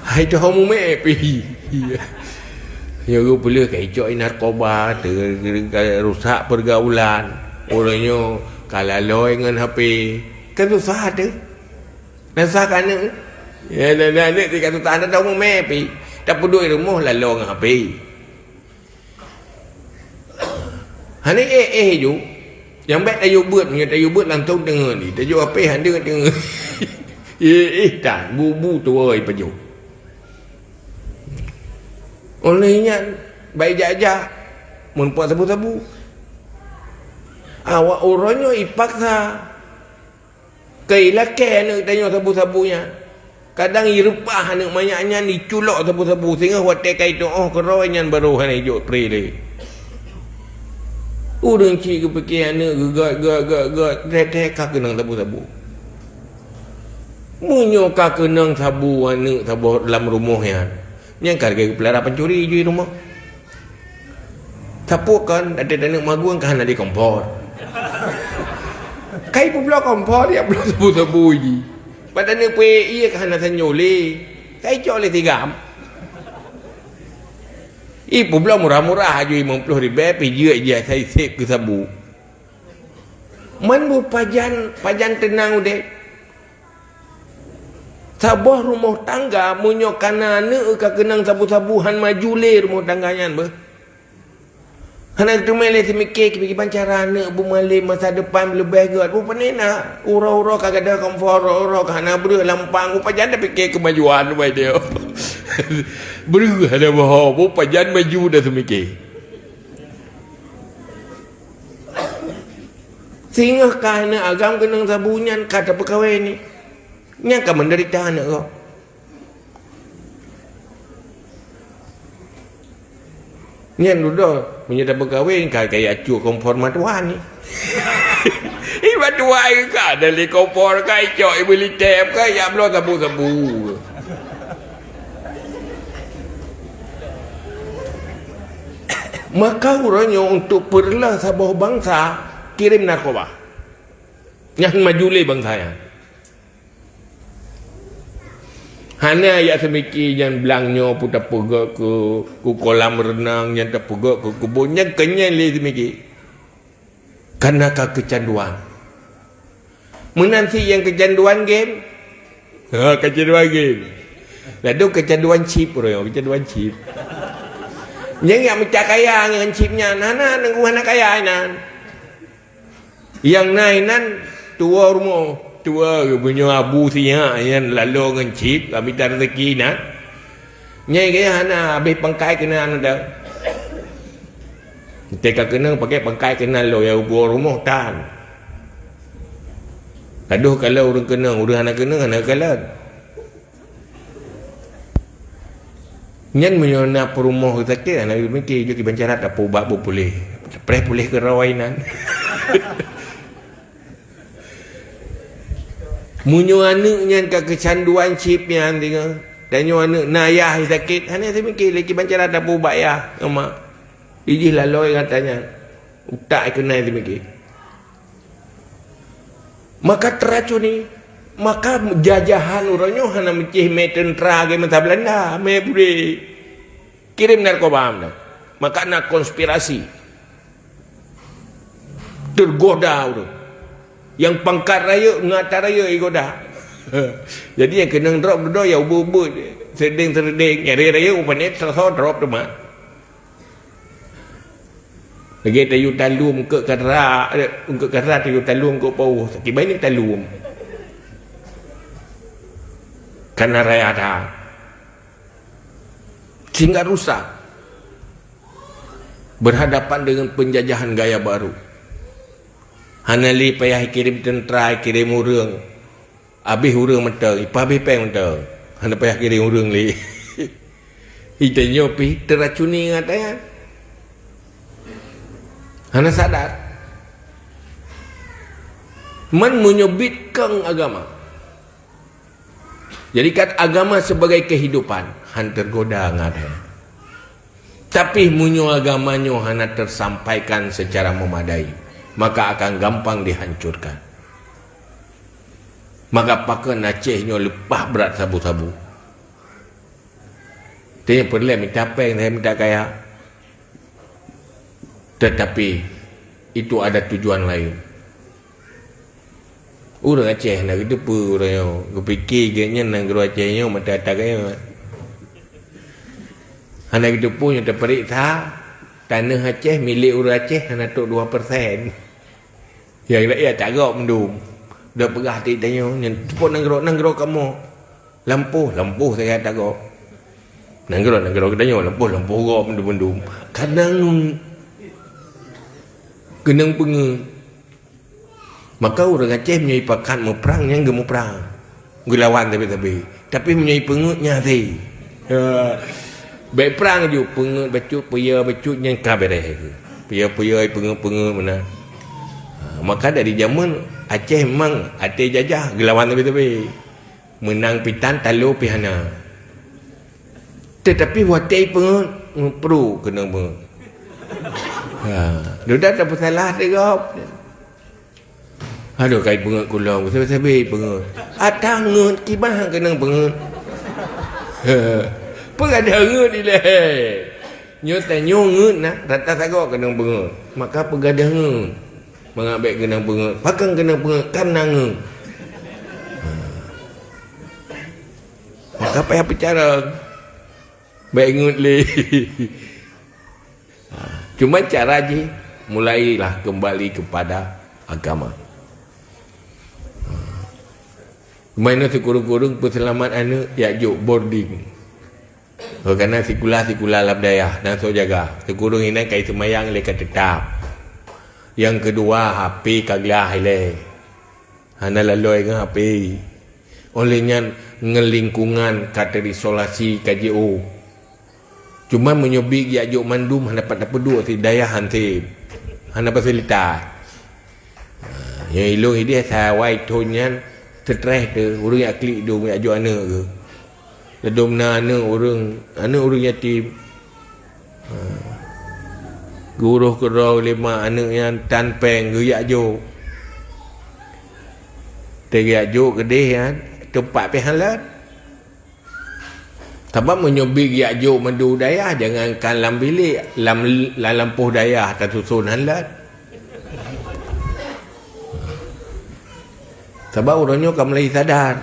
Hai tu homo me pi. Yang boleh kecok narkoba, rusak pergaulan. Orangnya kalaloi dengan HP. Kan susah tu. Nasah kan ni. Ya, nak tiga tu tak ada tahu mepi. Tak peduli rumah lalu dengan HP. Hani ju. Yang baik tayu buat, punya tayu buat langsung tengah ni. Tayu HP handa tengah. Tak, bubu tu oi peju. Olehnya baik jajah membuat sabu-sabu. Awak orangnya ipaksa keilake nak tanya sabu-sabunya. Kadang irupah nak manyaknya diculok sabu-sabu sehingga hotel kai tu keroyan baru han hijau prele. Urang cik kepikiran nak gegat retek kenang sabu-sabu. Munyo ka kenang sabu anak sabu dalam rumahnya. Yang karga pelara pencuri je rumah. Tapuk kan ada dana maguang kan ada kompor. Kai pun blok kompor dia blok sabu-sabu je. Padahal pe iya kan ada nyole. Kai cok le tigam. Ibu blok murah-murah je 50,000 pe je saya sip ke sabu. Man bu pajan tenang udah. Sabah rumah tangga munyo kana ne ka kenang sabu-sabuhan majule rumah tangganya be. Hana tu mele semikir pergi pancaran ne bu male masa depan lebih gat bu penena ura-ura kagak ada komfor ura kana ber lampang bu pajan dah fikir kemajuan bae dia. Ber ada bah bu pajan maju dah semikir. Sehingga kana agam kenang sabunyan kata pegawai ni. Ni akan menderita anak kau. Ni duduk menyedap berkahwin kayak acu kompor matuan ni. Matuan ke ada li kompor kai cok beli tap kai ya belum sabu-sabu. Maka orangnya untuk perlah sebuah bangsa kirim narkoba. Yang majuli bangsanya. Hana ya semiki yang belangnya pun tak pergi ke kolam renang, yang tak pergi ke kebun, yang kenyang le semiki. Karena kecanduan. Menanti yang kecanduan game. Kecanduan game. Lalu kecanduan chip orang, kecanduan chip. Yang macam kaya dengan chipnya, nana nunggu anak kaya nan. Yang nainan tua rumah. tua ke punya abu siap yang lalu dengan cip habis tak rezeki nak nyai kaya hana habis pangkai kena anu dah teka kena pakai pangkai kena lo ya ubu rumah tan aduh kalau orang kena orang anak kena anak kalah nyan menyona perumah kita anak mikir je kibancarat apa ubah boleh pres boleh ke rawainan munyo anak nyan ka kecanduan chip yang tengah dan nyo anak nayah sakit hanya saya mikir lagi bancara ada ubah ya mak iji laloi katanya utak kena saya mikir maka teracuni maka jajahan orangnya hanya mencih metentra ke mata Belanda me budi kirim narkoba dah maka nak konspirasi tergoda orang yang pangkat raya ngata raya igoda jadi yang kena drop dodo ya ubu-ubu seding-seding nyari raya upanet so drop tu mak lagi tayu talum ke kara tayu talum ke pau sakit baik ni talum karena raya ada sehingga rusak berhadapan dengan penjajahan gaya baru hanali payah kirim tentera kirim urang habis urang mentang ipah habis peng mentang hana payah kirim urang li itanyo pi teracuni ngatanya hana sadar man menyebitkan agama jadikan agama sebagai kehidupan han tergoda ngatanya tapi munyo agamanyo hana tersampaikan secara memadai maka akan gampang dihancurkan maka pakai Acehnya lepas berat sabu-sabu dia perlu minta peng saya minta kaya tetapi itu ada tujuan lain orang Aceh nak kita pun orang kepikir gaknya nak guru Acehnya mata tak kaya anak kita pun yang terperiksa tanah Aceh milik orang Aceh hanya tok 2%. Yang rakyat tak gak mendum. Dah pegah hati tanya, cepat nanggro kamu. Lampu saya tak gak. Nanggro tanya, lampu gak mendum. Kadang kenang pengen. Maka orang Aceh menyai pakat perang yang gemu perang. Gulawan tapi menyai pengutnya sih. Baik perang je pengut bacut yang kabereh puya pengut mana maka dari zaman Aceh memang Aceh jajah gelawan tapi menang pitan talu pihana tetapi watai pengut perlu kena pengut dah tak salah tegap aduh kai pengut kulong sabi pengut atang ngut kibah kena pengut pegadang ni leh. Nyo tanyo ngut nak rata sagok kena bengut. Maka pegadang mengabek kena bengut. Pakang kena bengut karena ngut. Maka payah bicara. Baik ngut le. Cuma cara je mulailah kembali kepada agama. Mana sekurung-kurung perselamat anak Yakjuk boarding. Kerana sikula labdayah dan so jaga. Sekurung ini kai semayang leka tetap. Yang kedua HP kaglah ile. Hana laloi dengan HP. Olehnya ngelingkungan kata isolasi KJO. Cuma menyobik Yakjuk mandum hana dapat dua si daya hanti. Hana fasilitas. Yang ilung ini saya wai tonyan stres tu urang yak klik dum Yakjuk anak ke. Ledom na anak orang yatim. Guruh kerau 5 anak yang tanpeng ke Yakjuk. Tegi Yakjuk kedih kan tempat pihalat. Sebab menyobik Yakjuk mandu dayah jangankan lam bilik lampuh dayah tak susun halat. Sebab orangnya akan mulai sadar.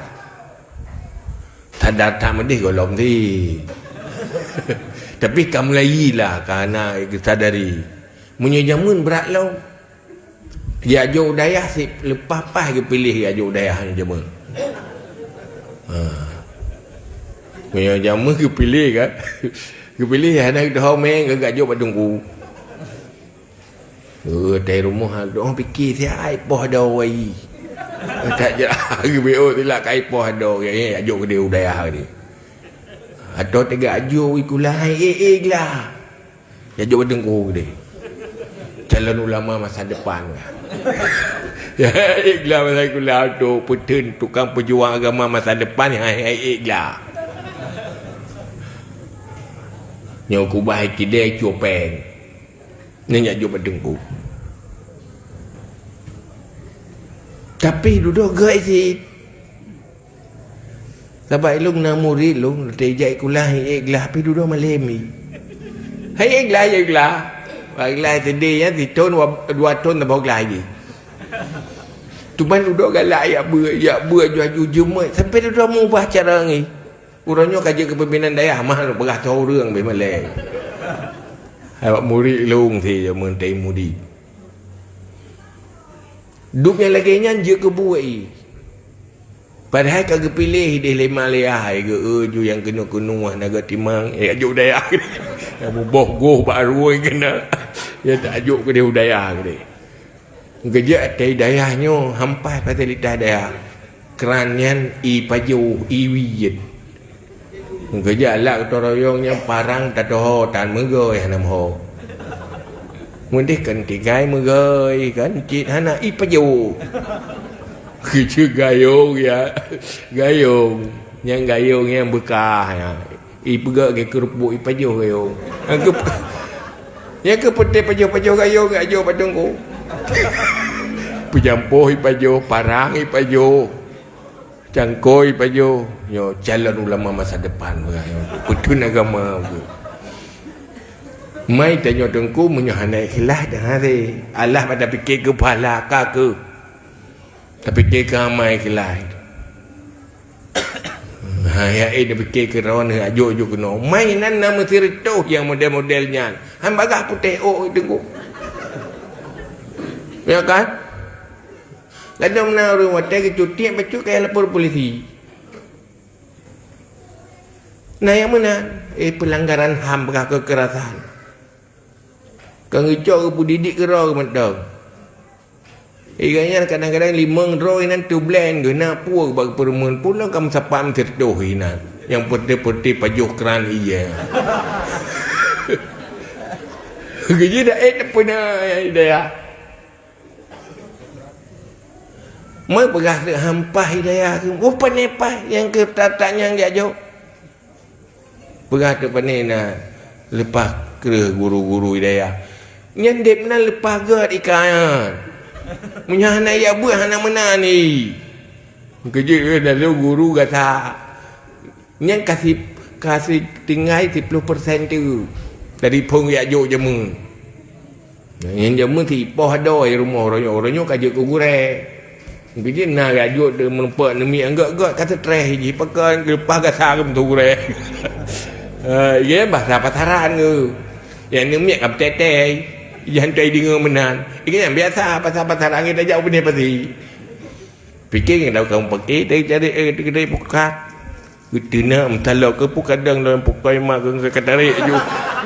Sadar tak medih golong ni. Tapi kamu lagi lah kerana sadari. Punya jamun berat lah. Ya ajuk dayah si lepas pas ke pilih ya ajuk dayah ni jema. Punya jama ke pilih kan. Ke pilih ada dah meng ke ajuk badungku. Dari rumah orang fikir saya aipoh ada wai. Tak je ke BO tilak kai poh ada ya ajuk ke dia dayah ni. Atau tiga ajuk ikulah lah. Ya ajuk badungku dia. Calon ulama masa depan. Ya ikhlas masa kuliah tu petun tukang pejuang agama masa depan yang ikhlas. Nyo ku bai kidai copeng. Ni nak jumpa dengku. Tapi duduk gak si. Sebab ilung na murid lung tejai kuliah ikhlas tapi duduk malemi. Hai ikhlas. Ikhlas sedih ya ditun 2 ton tak bawa lagi. Tuan duduk galak ya ber jual jumut sampai duduk mau ubah cara ni. Urangnya kerja kepimpinan daerah mah beras orang be Malay. Awak murid lung si je mentai murid. Dupnya lagi nyanjak ke buai. Padahal kagak pilih di Himalaya ke ju yang kena naga timang ajuk daerah. Yang boh baru kena. Ya tak ajuk ke dia daerah ke dia. Kerja dari daerahnya hampas pasal lidah daerah. Keranyan i paju i wiyet. Kerja alak toroyongnya parang tatoho tan megoy hanam ho. Mundih kan tigai megoy kan cit hana i paju. Kerja gayung ya. Gayung. Yang gayung yang bekah ya. I pegak ke kerupuk i paju gayung. Ya ke putih paju gayung ajuk padungku. Pejampuh ipajo, parang ipajo, cangkoi ipajo, yo calon ulama masa depan, putun agama. Mai tanya dengku menyohanai ikhlas dah hari. Allah pada fikir kepala ke, tapi fikir kamai ikhlas. Ya dia fikir ke rawan ajuk kena. Mainan nama sirituh yang model-modelnya. Hamba gak putih dengku. Ya kan? Lalu mana rumah tadi cuti macam kayak lapor polisi. Nah yang mana? Pelanggaran HAM berkah kekerasan. Kau ngicau ke pendidik ke roh macam. Iganya kadang-kadang 5 roh nan tu blend ke nak puas bagi perempuan pula kamu sapam terdoh ina. Yang putih-putih pajuh keran iya. Kerja dah pun dia. Mai pegah hampah hidayah ke rupa nepah yang ke tatanya yang dia jauh. Pegah tu panena lepas ke guru-guru hidayah. Nyandep na lepas gad ikan. Menyahana ya buah hana mena ni. Kerja dalam guru kata nyan kasih tinggal 10% tu dari pung ya jauh jemu. Yang jemu ti poh doi rumah orang-orangnya kerja ke gure. Begini nak rajuk dia menempat demi anggap kata treh je pakai lepas gasar ke tu re. Ya bahasa pasaran ke. Yang ni miak kap teteh. Yang tai dengar menan. Ini yang biasa pasal pasaran kita jauh benih pasti. Fikir yang kau pakai dari cari buka. Ketina mentalak ke kadang dalam pukai mak ke katarik ju.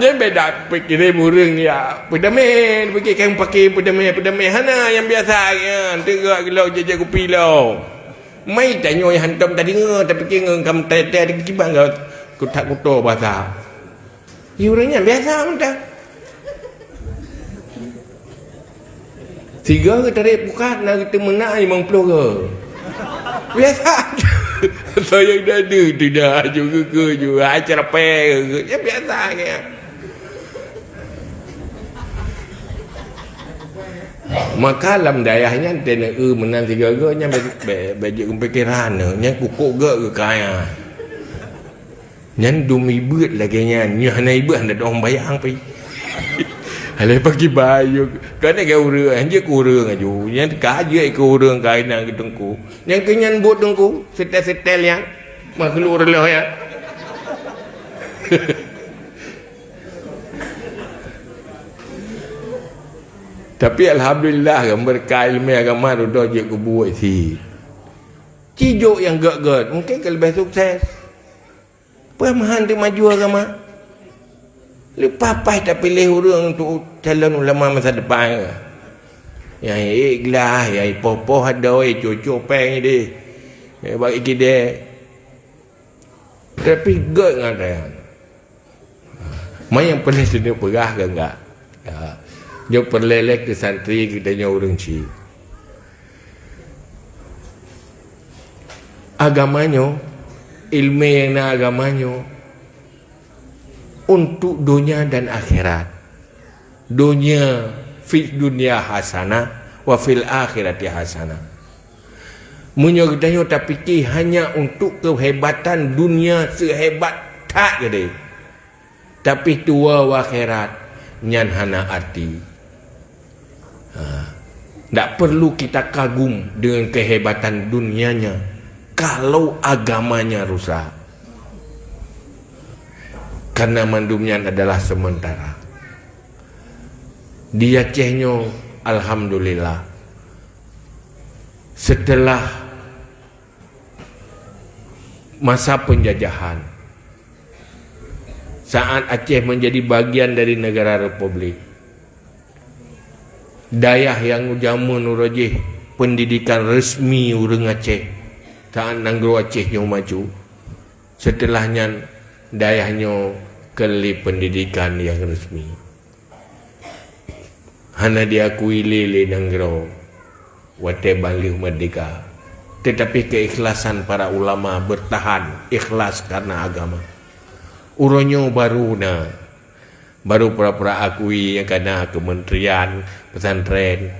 Jangan beda fikir murung ya. Pedamen fikir kau pakai pedamen hana yang biasa kan. Tegak gelau jaja kopi lau. Mai tanya yang hantam tadi ngah tapi fikir ngam teteh di kibang kau tak kuto bahasa. Iuranya biasa mentah. Tiga ke tarik buka nak kita menang 50 ke. Biasa. Saya dah ada tidak juga ke juga acara ke ya biasa ya. Maka dalam dayahnya tena menang tiga nya baju kepikiran nya kukuk ke kaya. Nyan dumi beut lagi nya hanai beut ada orang bayang pi. Halai pagi bayu kan ke urang anje kurang aju yang ka je ke urang kain nang gedengku yang kenyan buat dengku setel yang makhluk relah ya. Tapi alhamdulillah berkah ilmu agama tu dah je kubu si. Cijuk yang gak-gak mungkin ke lebih sukses. Permahan dia maju agama. Lepas tak pilih orang untuk calon ulama masa depan. Yang ikhlas, yang popoh ada, cucu peng dia. Bagi kita. Tapi gak ngadayan. Mana yang paling sedih perah ke enggak? Ya. Dia perlelek ke santri kita nya orang cik. Agamanya, ilmu yang nak agamanya untuk dunia dan akhirat. Dunia fi dunia hasanah wa fil akhirati hasanah. Munyo kita tak fikir hanya untuk kehebatan dunia sehebat tak gede. Tapi tua wa akhirat nyan hana arti. Tak perlu kita kagum dengan kehebatan dunianya kalau agamanya rusak. Karena mandumnya adalah sementara. Dia cehnya alhamdulillah. Setelah masa penjajahan, saat Aceh menjadi bagian dari negara Republik, dayah yang jamun urajih pendidikan resmi urang Aceh, saat nanggro Aceh yang maju, setelahnya dayahnya keli pendidikan yang resmi. Hana diakui lele nanggro wate baliu merdeka. Tetapi keikhlasan para ulama bertahan ikhlas karena agama. Uronyo baru pura-pura akui yang kena kementerian pesantren.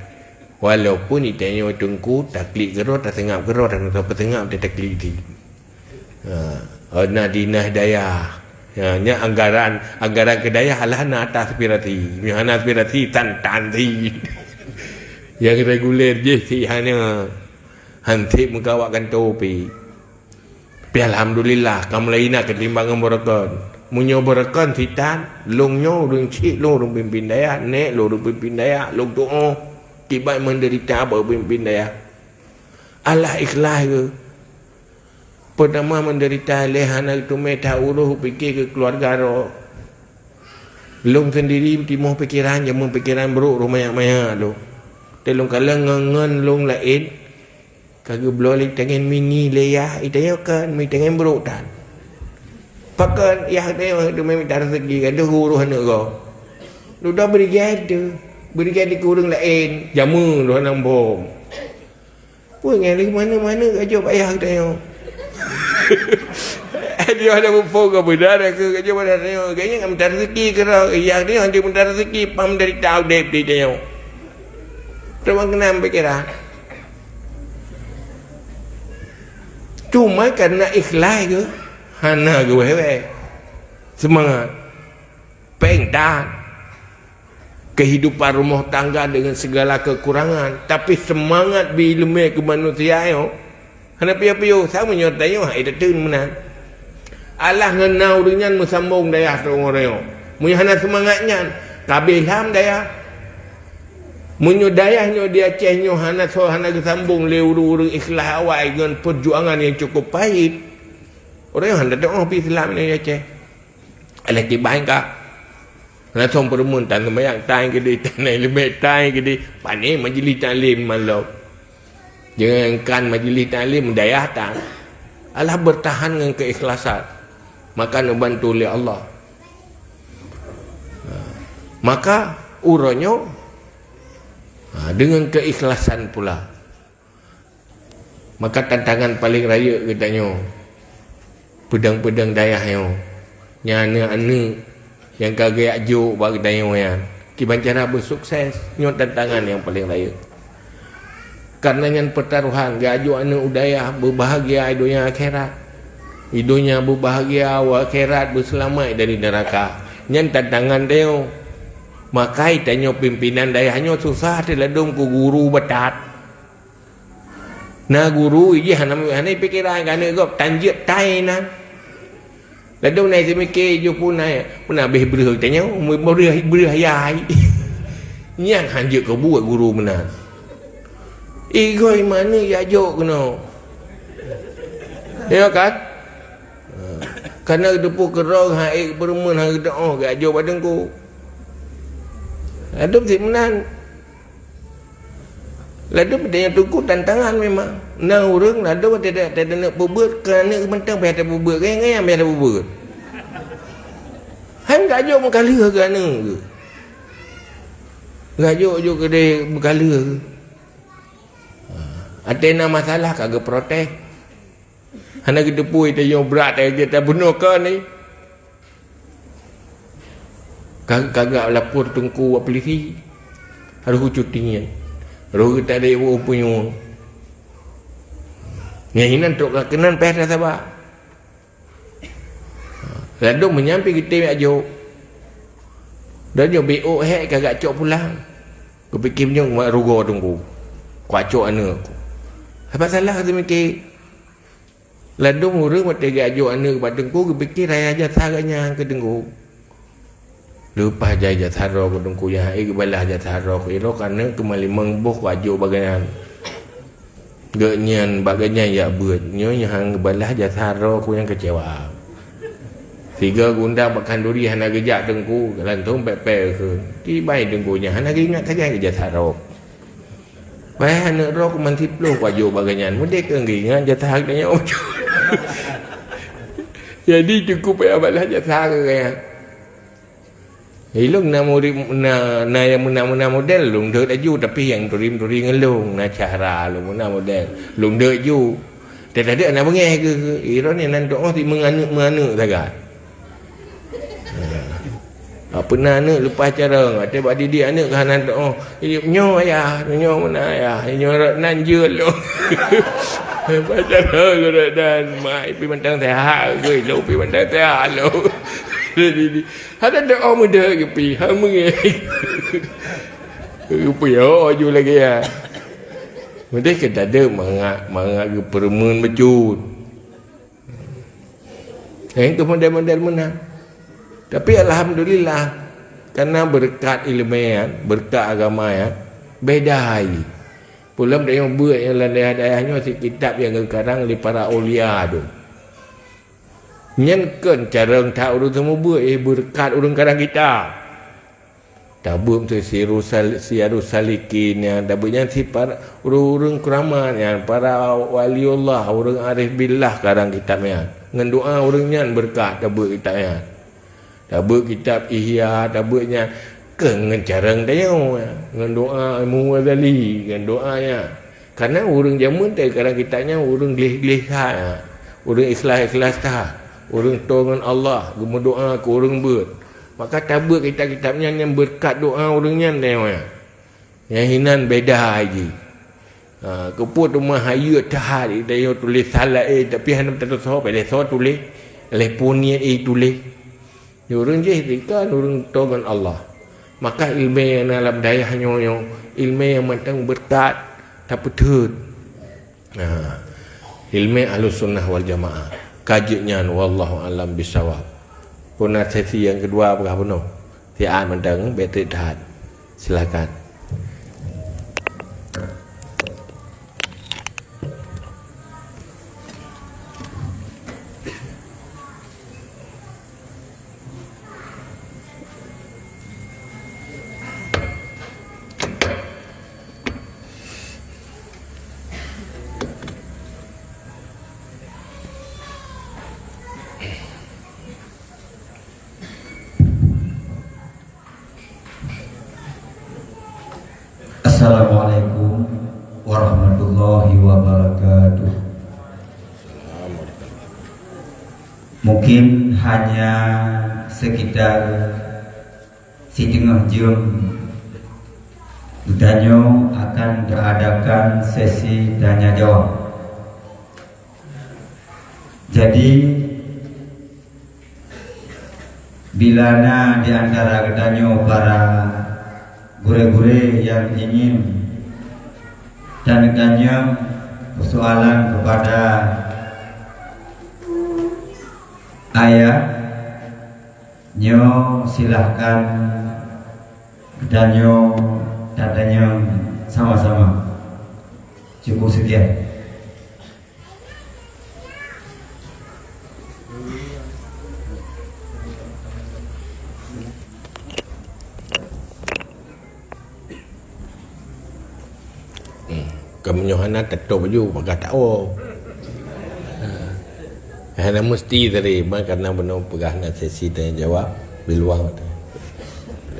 Walaupun itanya tungku taklik gerot tak tengap gerot dan tak petengap dia taklik di. Dinah daya. Nya anggaran kedaya halah na atas aspirasi. Hana aspirasi tan yang reguler je si hanya hantik mengkawakan topi. Tapi alhamdulillah kamu lain nak ketimbangan berakan. Munyo berakan sitan, longnyo urang cik lo urang pimpin daya, nek lo urang pimpin daya, lo doa tiba menderita apa pimpin daya. Allah ikhlas ke? Pertama menderita lehana itu meta uruh fikir ke keluarga ro. Long sendiri timuh pikiran jamu pikiran buruk rumah lo. Telung kala ngangan long lain kagak boleh tengen mini leya itanya kan mi tengen buruk tan. Pakan ya dia tu memang tak rezeki kan tu huru hana ko. Lu dah beri gada ke orang lain jamu lu nang bom. Pun ngali mana-mana aja payah tanya. Dia ada buffo ke benar ke aja pada tanya kayaknya minta rezeki ke ya dia hanya minta rezeki pam dari tahu dep dia tanya. Terus kena pikiran. Cuma karena ikhlas ke hana ke wewe semangat pengdan kehidupan rumah tangga dengan segala kekurangan tapi semangat bilme kemanusiaan hana piyo-piyo sama nyotayo hai datun menan Allah ngenau dengan musambung daya seorang mun hana semangatnya kabilam daya munyo dayahnya dia cehnya hana kesambung leu ikhlas awal dengan perjuangan yang cukup pahit. Orang yang hendak doa pi Islam ni Aceh. Alah tibain ka. Nak som perumun tan sembayang tai ke di tanai lebih tai ke di pani majlis taklim malau. Jangan kan majlis taklim dayah tan. Allah bertahan dengan keikhlasan. Maka dibantu oleh Allah. Maka uronyo dengan keikhlasan pula. Maka tantangan paling raya katanya pedang-pedang dayah yang nyana-ana yang kagak juk bagi dayah yang kiban cara bersukses nyot tantangan yang paling raya. Karena yang pertaruhan gajuk anak udayah berbahagia hidupnya akhirat. Hidupnya berbahagia akhirat berselamat dari neraka. Yang tantangan dia makai tanya pimpinan dayahnya susah teladung ku guru betat. Na guru iji hanai pikiran kana gop tanjut tai na. Ladung nai semikir je pun nai pun habis berah tanya berah yai. Yang hanya kau buat guru benar. Igoi mana ya jok kena. Ya kan? Karena depu kerong haik bermen hari doa gak jok badan ku. Adum si menan. Lalu dia tunggu tantangan memang. Nah orang lalu tidak nak berbuat kerana mentang biar ada berbuat. Kan biar ada berbuat. Han gak jok mengkali kerana ke? Gak jok ke dia berkala ke? Ada masalah kagak protes. Hana kita pui kita yang berat kita bunuh ke ni. Kagak lapor tungku polisi. Harus cutinya. Harus kita ada ibu punya. Yang ini untuk kenan pihak sahabat. Lalu menyampai kita ajo. Dan dia BO kagak cok pulang. Kepikir punya rugo tunggu. Kuacok anak aku. Apa salah tu mikir? Lalu orang mati gajo anak kepada aku, kepikir raya jatah agaknya ke tengku. Lepas jaya jatah roh ke tengku, yang hai kebalah jatah roh ke roh kerana kembali mengbuh gajo bagian. Gaknyan bagainya ya buat. Yang kebalah jatah roh ku yang kecewa. Tiga gundang makan duri hana gejak tengku, lantung pepe ke. Tibai tengkunya, hana ingat saja jatah roh. Baik anak roh kumanti peluh wajah baganyan. Mereka ingat jatah harganya wajah. Jadi cukup ya balas jatah harganya. Ilung na murid na yang muna model lung dek aju tapi yang turim ngelung na cara lung muna model. Lung dek ju. Tak ada nak bengeh ke. Iron ni nan doa ti menganuk sangat. Pernah anak lepas cara ada buat didik anak kanan tu nyo ayah nyo mana ayah nyo nan je lo lepas cara lo dan mai pi mentang sehat ke lo pi mentang sehat lo ada doa muda ke pi ha mengai pi ju lagi ya mesti ke ada mangak ke permen becut itu model-model menang. Tapi alhamdulillah karena berkat ilmiah, berkat agama ya, beda hai. Pulang dia yang buat yang daerah-daerahnya si kitab yang sekarang oleh para ulia tu. Nyenkan cara tak urus semua buat berkat orang kadang kita. Tabum tu Siyarus Salikin yang tabutnya si para orang keramat yang para waliullah, orang arif billah kadang kitabnya. Dengan doa orangnya berkat tabut kitabnya. Tabut kitab Ihya, tabutnya dengan carang dia dengan doa Muwazzali, dengan doanya. Karena orang zaman tu kadang kitabnya orang gelih-gelih ha. Orang ikhlas-ikhlas ta. Orang tolong Allah, gemu doa ke orang ber. Maka tabut kitab-kitabnya yang berkat doa orangnya dia. Yang hinan beda lagi. Keput rumah hayu tahat dia tulis salah tapi hanya tak tahu pada so tulis oleh punya tulis. Orang jihdikan orang tolong Allah. Maka ilmu yang dalam daya hanya ilmu yang matang berkat tak betul. Ilmu Ahlus Sunnah wal Jamaah. Kajinya wallahu alam bisawab. Punah sesi yang kedua apa penuh? Sian mentang betul tahat. Silakan. Assalamualaikum warahmatullahi wabarakatuh. Mungkin hanya sekitar setengah jam Danyo akan diadakan sesi tanya jawab. Jadi bilana di antara Danyo para gure-gure yang ingin dan tanya persoalan kepada ayah nyo silahkan danyo dadanya sama-sama. Cukup sekian. Kemenyohana tetap baju pakai tahu. Hanya mesti tadi, karena benar pegahna sesi tanya jawab biluang tu.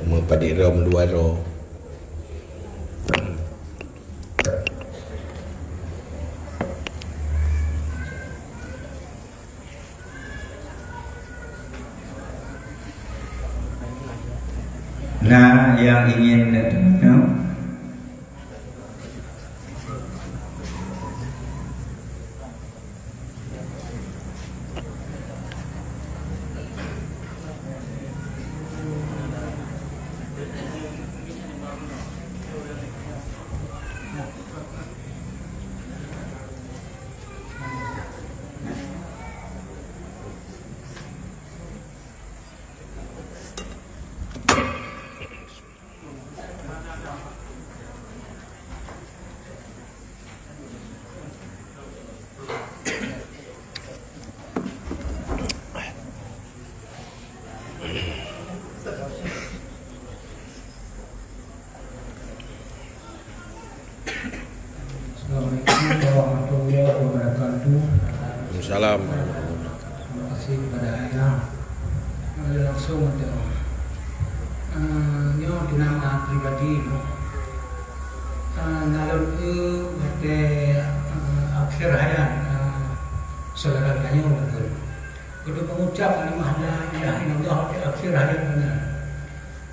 Mempadik rom dua ro. Nah, yang ingin Assalamualaikum warahmatullahi wabarakatuh. Salam. Terima kasih kepada ayah. Langsung ada nyo dinama pribadi no. Nalur ke pada akhir hayat saudara tanya betul. Kita mengucap kalimah la ilaha illallah di akhir hayatnya.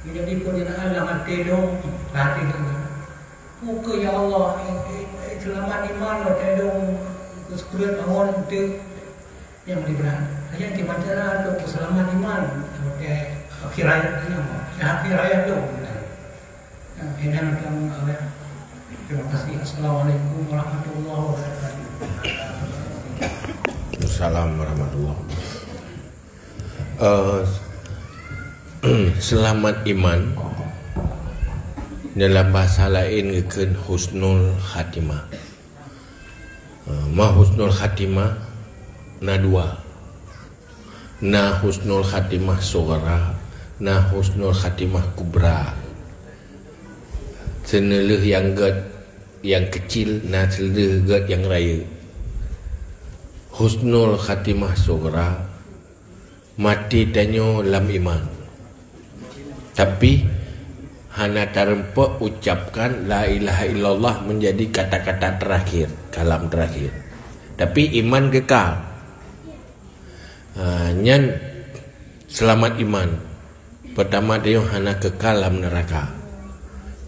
Menjadi pernyataan yang hati dong, hati dong. Muka ya Allah, selamat iman lo tedong kesekuran awal itu yang diberikan. Hanya di pacaran lo selamat iman, akhir hayat ini, akhir hayat lo. Ini tentang apa? Terima kasih. Assalamualaikum warahmatullahi wabarakatuh. Assalamualaikum warahmatullahi wabarakatuh. Selamat iman dalam bahasa lain ngeken husnul khatimah. Ma husnul khatimah na dua. Na husnul khatimah sughra, na husnul khatimah kubra. Seneleh yang ged yang kecil, na seneleh ged yang raya. Husnul khatimah sughra mati tanyo lam iman. Tapi hana tarempa ucapkan la ilaha illallah menjadi kata-kata terakhir, kalam terakhir. Tapi iman kekal. Nyan selamat iman. Pertama dia hana kekal dalam neraka.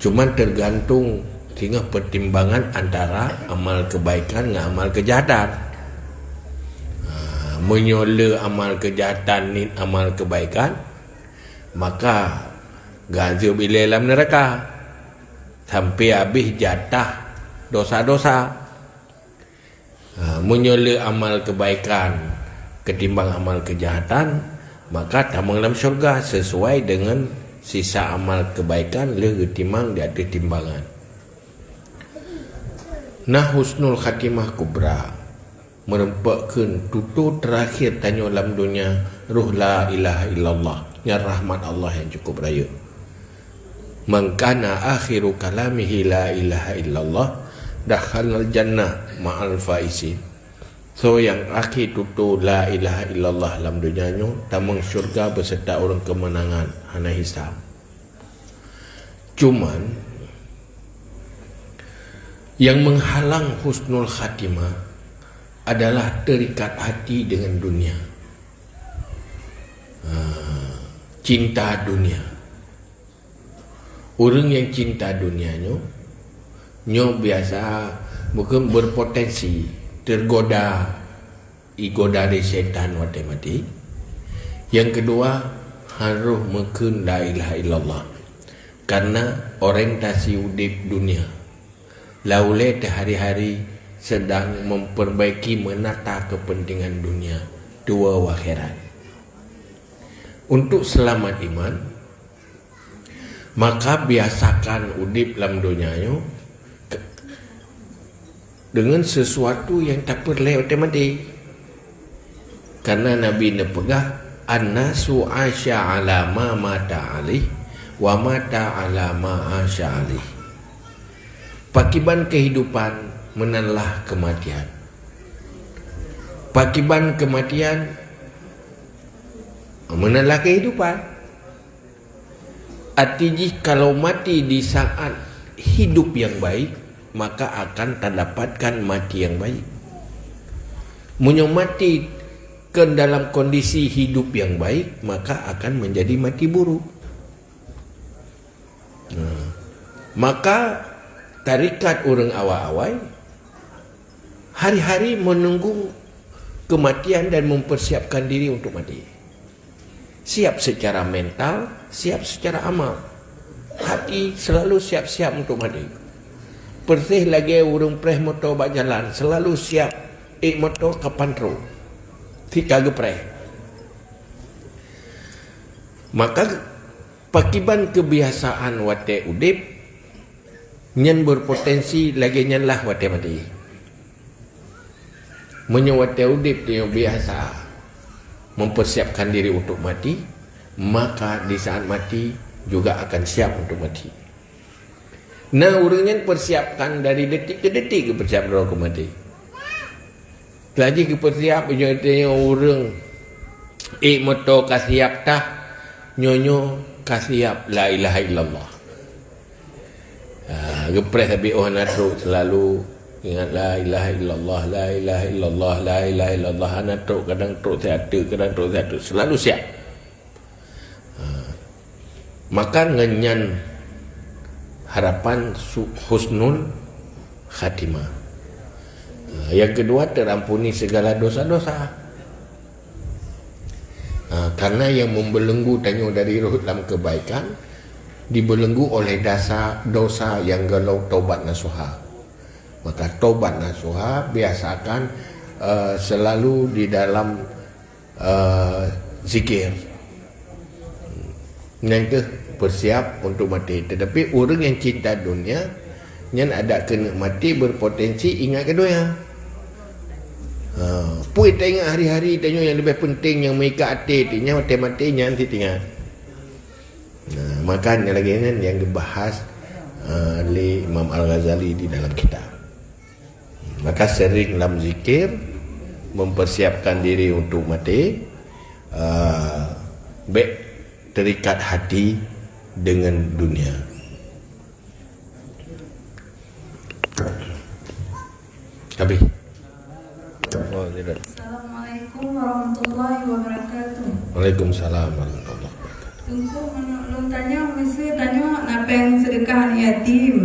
Cuma tergantung tinggal pertimbangan antara amal kebaikan dengan amal kejahatan. Menyola amal kejahatan ni amal kebaikan, maka gazi bila dalam neraka sampai habis jatah dosa-dosa. Menyola amal kebaikan ketimbang amal kejahatan, maka tamang dalam syurga sesuai dengan sisa amal kebaikan le ketimbang di atas timbangan. Nah husnul khatimah kubra merempakkan tutur terakhir tanya dalam dunia ruh la ilaha illallah, ya rahmat Allah yang cukup raya. Man kana akhiru kalamihi la ilaha illallah dakhalal jannah ma'al faizin. So yang akhir tutur la ilaha illallah dalam dunia nyo tamang syurga beserta orang kemenangan hana hisab. Cuman yang menghalang husnul khatimah adalah terikat hati dengan dunia, cinta dunia. Orang yang cinta dunia nyo biasa bukan berpotensi tergoda igoda dari setan mati-mati. Yang kedua harus mungkin la ilaha illallah, karena orientasi hidup dunia laule hari-hari sedang memperbaiki menata kepentingan dunia dua akhirat. Untuk selamat iman Maka biasakan udip dalam dunianya dengan sesuatu yang tak perlu otomatik. Karena Nabi ne pegah annasu asya ala ma mata alih wa mata ala ma asya alih. Pakiban kehidupan menalah kematian. Pakiban kematian menalah kehidupan. Artinya kalau mati di saat hidup yang baik, maka akan terdapatkan mati yang baik. Munyo mati ke dalam kondisi hidup yang baik, maka akan menjadi mati buruk. Maka tarikat orang awal-awal hari-hari menunggu kematian dan mempersiapkan diri untuk mati. Siap secara mental, siap secara amal. Hati selalu siap-siap untuk mati. Persih lagi urung preh motor bak jalan, selalu siap motor kapan ro. Tika gepreh. Maka pakiban kebiasaan wate udip nyen berpotensi lagi nyen lah wate mati. Menyo wate udip dia biasa mempersiapkan diri untuk mati, maka di saat mati juga akan siap untuk mati. Nah, orangnya persiapkan dari detik ke detik ke persiap ke mati. Lagi ke persiap tanya orang moto kasiap tah nyonyo kasiap la ilaha illallah. Gepres tapi natro selalu ingat la ilaha illallah, la ilaha illallah, la ilaha illallah. Anak truk kadang truk satu, kadang truk satu, selalu siap. Maka ngenyan harapan husnul khatimah. Yang kedua, terampuni segala dosa-dosa. Karena yang membelenggu tanya dari roh dalam kebaikan dibelenggu oleh dosa yang galau taubat nasuha. Maka taubat nasuha biasakan selalu di dalam zikir. Yang bersiap untuk mati. Tetapi orang yang cinta dunia yang ada kena mati berpotensi ingat kedua ya. Pui tengok hari-hari tanya yang lebih penting yang mengikat hati tinya mati-mati nanti tinggal. Maka ini lagi yang dibahas oleh Imam Al-Ghazali di dalam kitab. Maka sering dalam zikir mempersiapkan diri untuk mati, baik terikat hati dengan dunia. Habis. Oh, tidak. Assalamualaikum warahmatullahi wabarakatuh. Waalaikumsalam warahmatullahi wabarakatuh. Tunggu belum tanya, mesti tanya napeng sedekah yatim.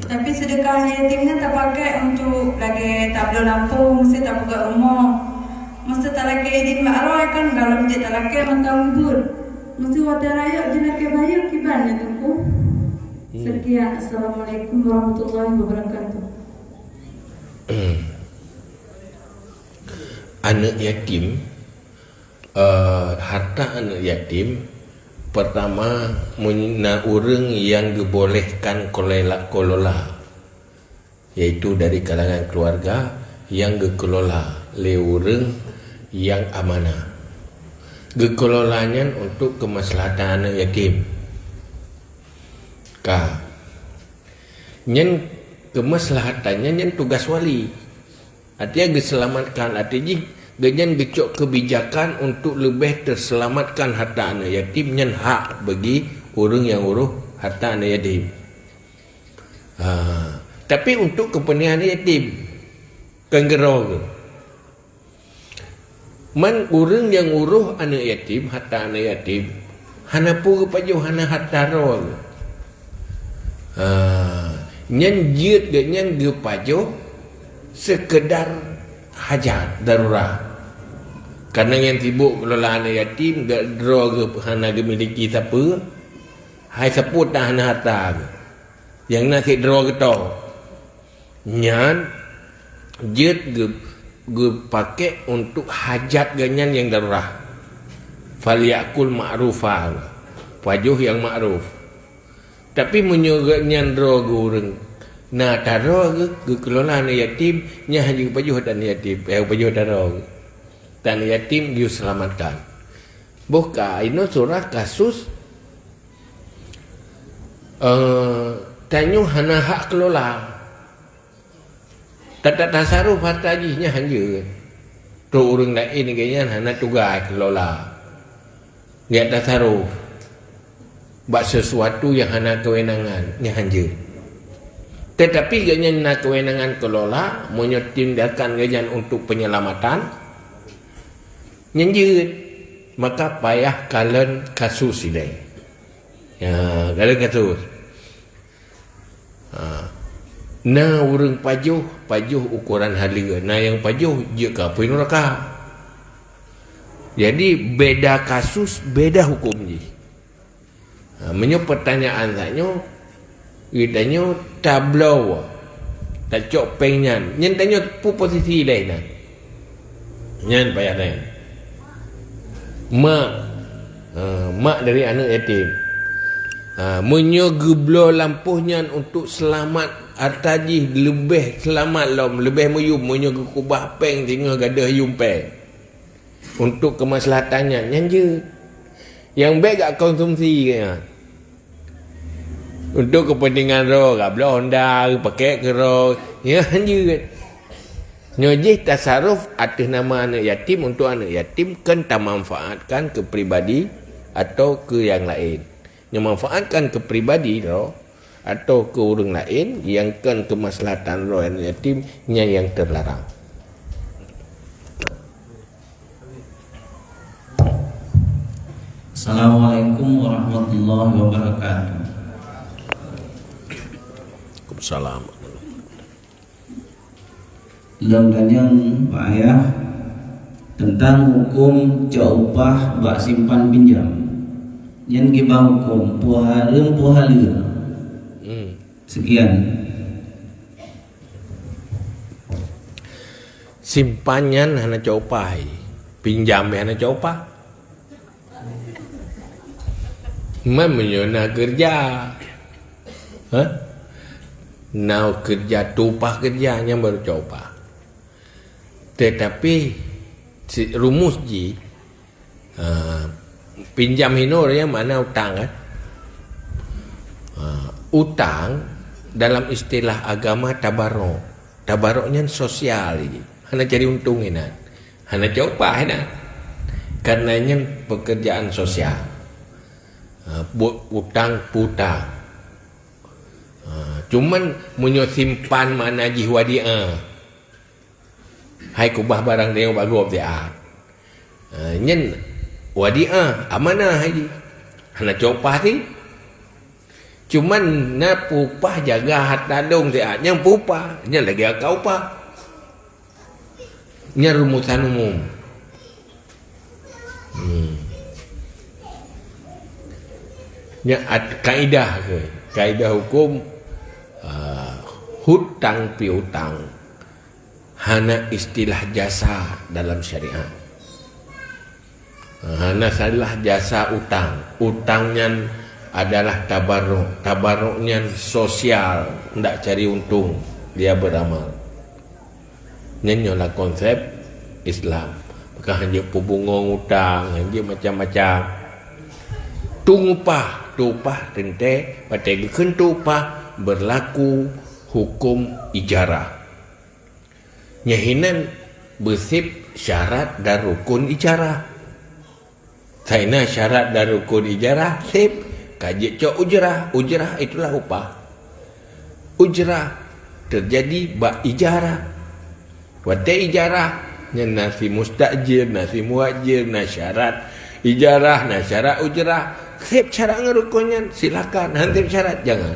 Tapi sedekah yatimnya tak pakai untuk lagi tablo Lampung, mesti tak buka rumah. Mesti tak lagi edit makroy kan kalau dia tak lagi mentang ubur. Mesti wadah raya dia lagi bayar kibarnya tunggu. Sekian, assalamualaikum warahmatullahi wabarakatuh. Anak yatim, harta anak yatim pertama mena orang yang dibolehkan kelola, yaitu dari kalangan keluarga yang dikelola oleh orang yang amanah. Dikelolanya untuk kemaslahatan anak yatim. Nyen kemaslahatannya nyen tugas wali. Artinya diselamatkan, artinya dengan gecok kebijakan untuk lebih terselamatkan harta anak yatim yang hak bagi orang yang urus harta anak yatim. Tapi untuk kepentingan anak yatim kenggerong man orang yang urus anak yatim harta anak yatim hana pura pajuh hana harta rol nyen jiut dengan gepajuh sekedar hajat darurat. Karena yang sibuk kelola anak yatim gak draw ke hana gemiliki siapa, hai seput dah hana harta yang nak draw ke tau nyan jet ge pakai untuk hajat ganyan yang darurat. Falyakul ma'rufah, pajuh yang ma'ruf. Tapi menyuratnya roh urang. Nah, taro ke kelola anak yatim nya hanya pajuh dan yatim, pajuh taro. Dan yatim diselamatkan. Buka ini surah kasus tanyo hana hak kelola. Tata tasaruf hartajinya hanya. Tu urang lain kayaknya hana tugas kelola. Dia tasaruf. Buat sesuatu yang hana kewenangan nya hanya. Tetapi ganyan na kewenangan kelola tindakan ganyan untuk penyelamatan nyenjut maka payah kalen kasus ini. Ya, kalen kasus. Na urang pajuh ukuran harga. Na yang pajuh jika poin neraka. Jadi beda kasus, beda hukum ji. Menyo pertanyaan saya idanya tablau tak cok pengnyan nyen tanya pu posisi lain nah nyen payah lain mak dari anak yatim menyo geblo lampuhnya untuk selamat artaji lebih selamat lom lebih muyum menyo kubah peng tengah gadah yumpe untuk kemaslahatannya nyen je yang baik gak konsumsi kan untuk kepentingan roh, gabla Honda, pakai ke roh, ya hanya nyojih tasaruf atas nama anak yatim untuk anak yatim kan tak manfaatkan ke pribadi atau ke yang lain. Yang manfaatkan ke pribadi roh atau ke orang lain yang kan kemaslahatan roh anak yatimnya yang terlarang. Assalamualaikum warahmatullahi wabarakatuh. Salam. Dalam tanyang Pak Ayah tentang hukum upah bak simpan pinjam. Yang kita hukum puhala. Sekian. Simpannya hana upah, pinjam hana upah. Menyona kerja. Hah? Now kerja tupah kerjanya baru coba. Tetapi rumus ji pinjam hinor yang mana utang kan? Utang dalam istilah agama tabarok. Tabaroknya sosial ini. Hana cari untung ini. Hana coba ini. Karenanya pekerjaan sosial. Utang putang. Cuman munyo simpan mana jiwa dia. Hai kubah barang dia bagus dia. Nyen wadia amanah haji. Hana copah ti. Cuman na pupah jaga harta dong dia. Yang pupah, nyen lagi kau pa. Nyen rumusan umum. Nyen kaidah ke. Kaidah hukum hutang piutang hana istilah jasa dalam syariat. Hana salah jasa utang. Utangnya adalah tabarruk. Tabarruknya sosial, tidak cari untung, dia beramal. Nyolah konsep Islam. Maka hanya pubungong utang, hanya macam-macam. Tungupah rente pada tupah berlaku hukum ijarah. Nyahinan bersip syarat dan rukun ijarah. Saina syarat dan rukun ijarah sip kaji cok ujrah. Ujrah itulah upah. Ujrah terjadi bak ijarah. Wate ijarah nasi mustajir, nasi muajir, syarat ijarah, syarat ujrah. Sip syarat ngerukunnya silakan, nanti syarat jangan.